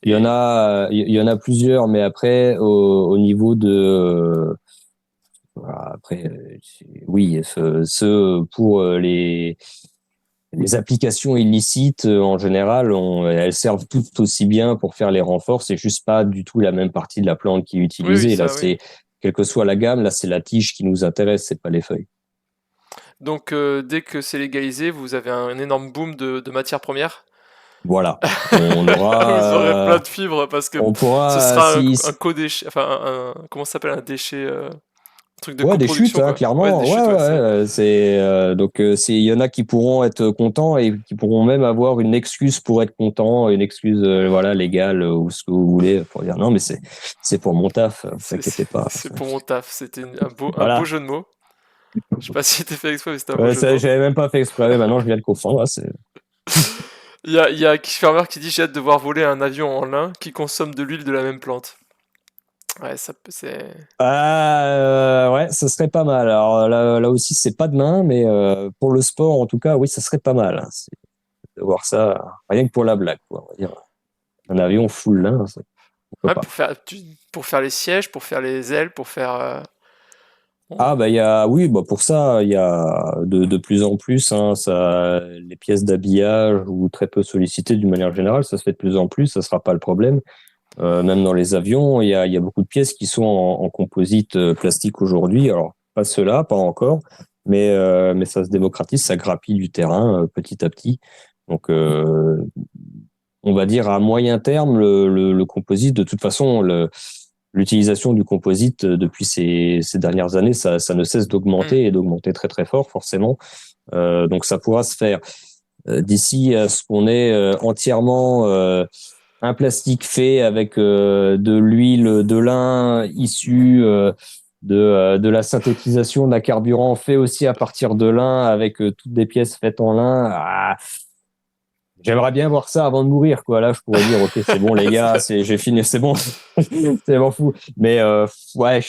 il y en et. a, il y en a plusieurs, mais après au niveau de après oui, ce pour les applications illicites en général, elles servent toutes aussi bien pour faire les renforts. C'est juste pas du tout la même partie de la plante qui est Oui, oui, utilisée. Là, ça, oui. c'est quelle que soit la gamme, là c'est la tige qui nous intéresse, c'est pas les feuilles. Donc, dès que c'est légalisé, vous avez un énorme boom de matières premières. Voilà. On Vous aurez aura, plein de fibres parce que on ce pourra, sera si, un co-déchet, enfin comment ça s'appelle un déchet, un truc de ouais, des chutes, coproduction hein, quoi. Ouais, des clairement. Ouais, chutes, ouais, ouais, c'est. c'est donc il y en a qui pourront être contents et qui pourront même avoir une excuse pour être contents, une excuse voilà légale ou ce que vous voulez pour dire non, mais c'est pour mon taf, ne vous C'est inquiétez pas. c'est pour mon taf. C'était un beau Voilà. jeu de mots. Je sais pas si c'était fait exprès, mais c'était un beau Ouais, jeu de ça, mots. j'avais même pas fait exprès. Mais maintenant, je viens de comprendre. Là, Il y a Kishfarmer qui dit j'ai hâte de voir voler un avion en lin qui consomme de l'huile de la même plante. Ouais, c'est. Ouais, ça serait pas mal. Alors là aussi, c'est pas demain, mais pour le sport, en tout cas, oui, ça serait pas mal. Hein. C'est de voir ça, rien que pour la blague, quoi. On va dire un avion full lin, pourquoi Ouais, pas. pour faire les sièges, pour faire les ailes, pour faire. Ah bah oui, bah pour ça, il y a de plus en plus, hein, ça, les pièces d'habillage ou très peu sollicitées d'une manière générale, ça se fait de plus en plus, ça sera pas le problème. Même dans les avions, il y a beaucoup de pièces qui sont en composite plastique aujourd'hui. Alors, pas ceux-là, pas encore, mais ça se démocratise, ça grappille du terrain petit à petit. Donc, on va dire à moyen terme, le composite, de toute façon, l'utilisation du composite depuis ces dernières années, ça ne cesse Hmm. d'augmenter et d'augmenter très très fort, forcément. Donc, ça pourra se faire. D'ici à ce qu'on ait entièrement un plastique fait avec de l'huile de lin issue de la synthétisation d'un carburant fait aussi à partir de lin avec toutes des pièces faites en lin. Ah, j'aimerais bien voir ça avant de mourir, quoi. Là, je pourrais dire, ok, c'est bon, les gars, j'ai fini, c'est bon, c'est bon fou. Mais ouais,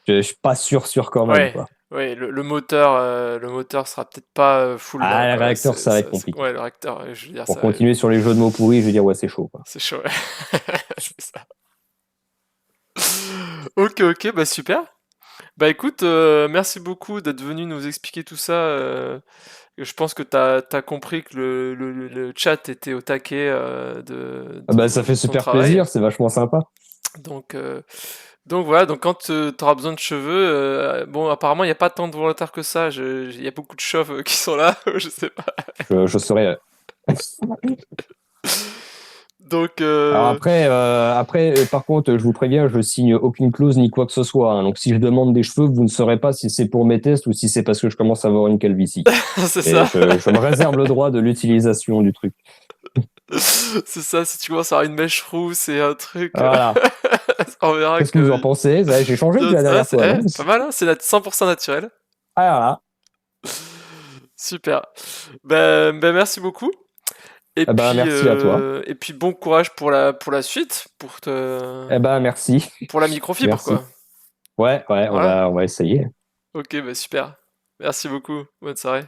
je suis pas sûr quand même, Ouais, quoi. ouais, le moteur sera peut-être pas full Ah, là, le quoi. réacteur, ça va être compliqué. Ouais, le réacteur, je veux dire, Pour ça, continuer sur les jeux de mots pourris, je veux dire, ouais, c'est chaud, quoi. c'est chaud. Ouais. C'est ça. Ok, ok, bah super. Bah écoute, merci beaucoup d'être venu nous expliquer tout ça. Je pense que t'as compris que le chat était au taquet Ah bah, ça fait de ton super travail. plaisir, c'est vachement sympa. Donc, euh, donc voilà, donc quand tu auras besoin de cheveux, bon apparemment il n'y a pas tant de volontaires que ça, il y a beaucoup de chauves qui sont là, je sais pas. Je serai. Donc Alors après, par contre, je vous préviens, je signe aucune clause ni quoi que ce soit, hein. Donc si je demande des cheveux, vous ne saurez pas si c'est pour mes tests ou si c'est parce que je commence à avoir une calvitie. c'est Et ça, je me réserve le droit de l'utilisation du truc. c'est ça, si tu commences à avoir une mèche rousse et un truc, Voilà. on verra Qu'est-ce que vous en que... pensez? J'ai changé depuis la Ouais, dernière fois, non? pas mal, hein, c'est 100% naturel. Ah, voilà. Super. Ben merci beaucoup. Eh ben, merci à toi. Et puis bon courage pour la suite, Eh ben, merci. pour la microfibre, Merci. quoi. Ouais, Voilà. on va essayer. Ok, bah super. Merci beaucoup. Bonne soirée.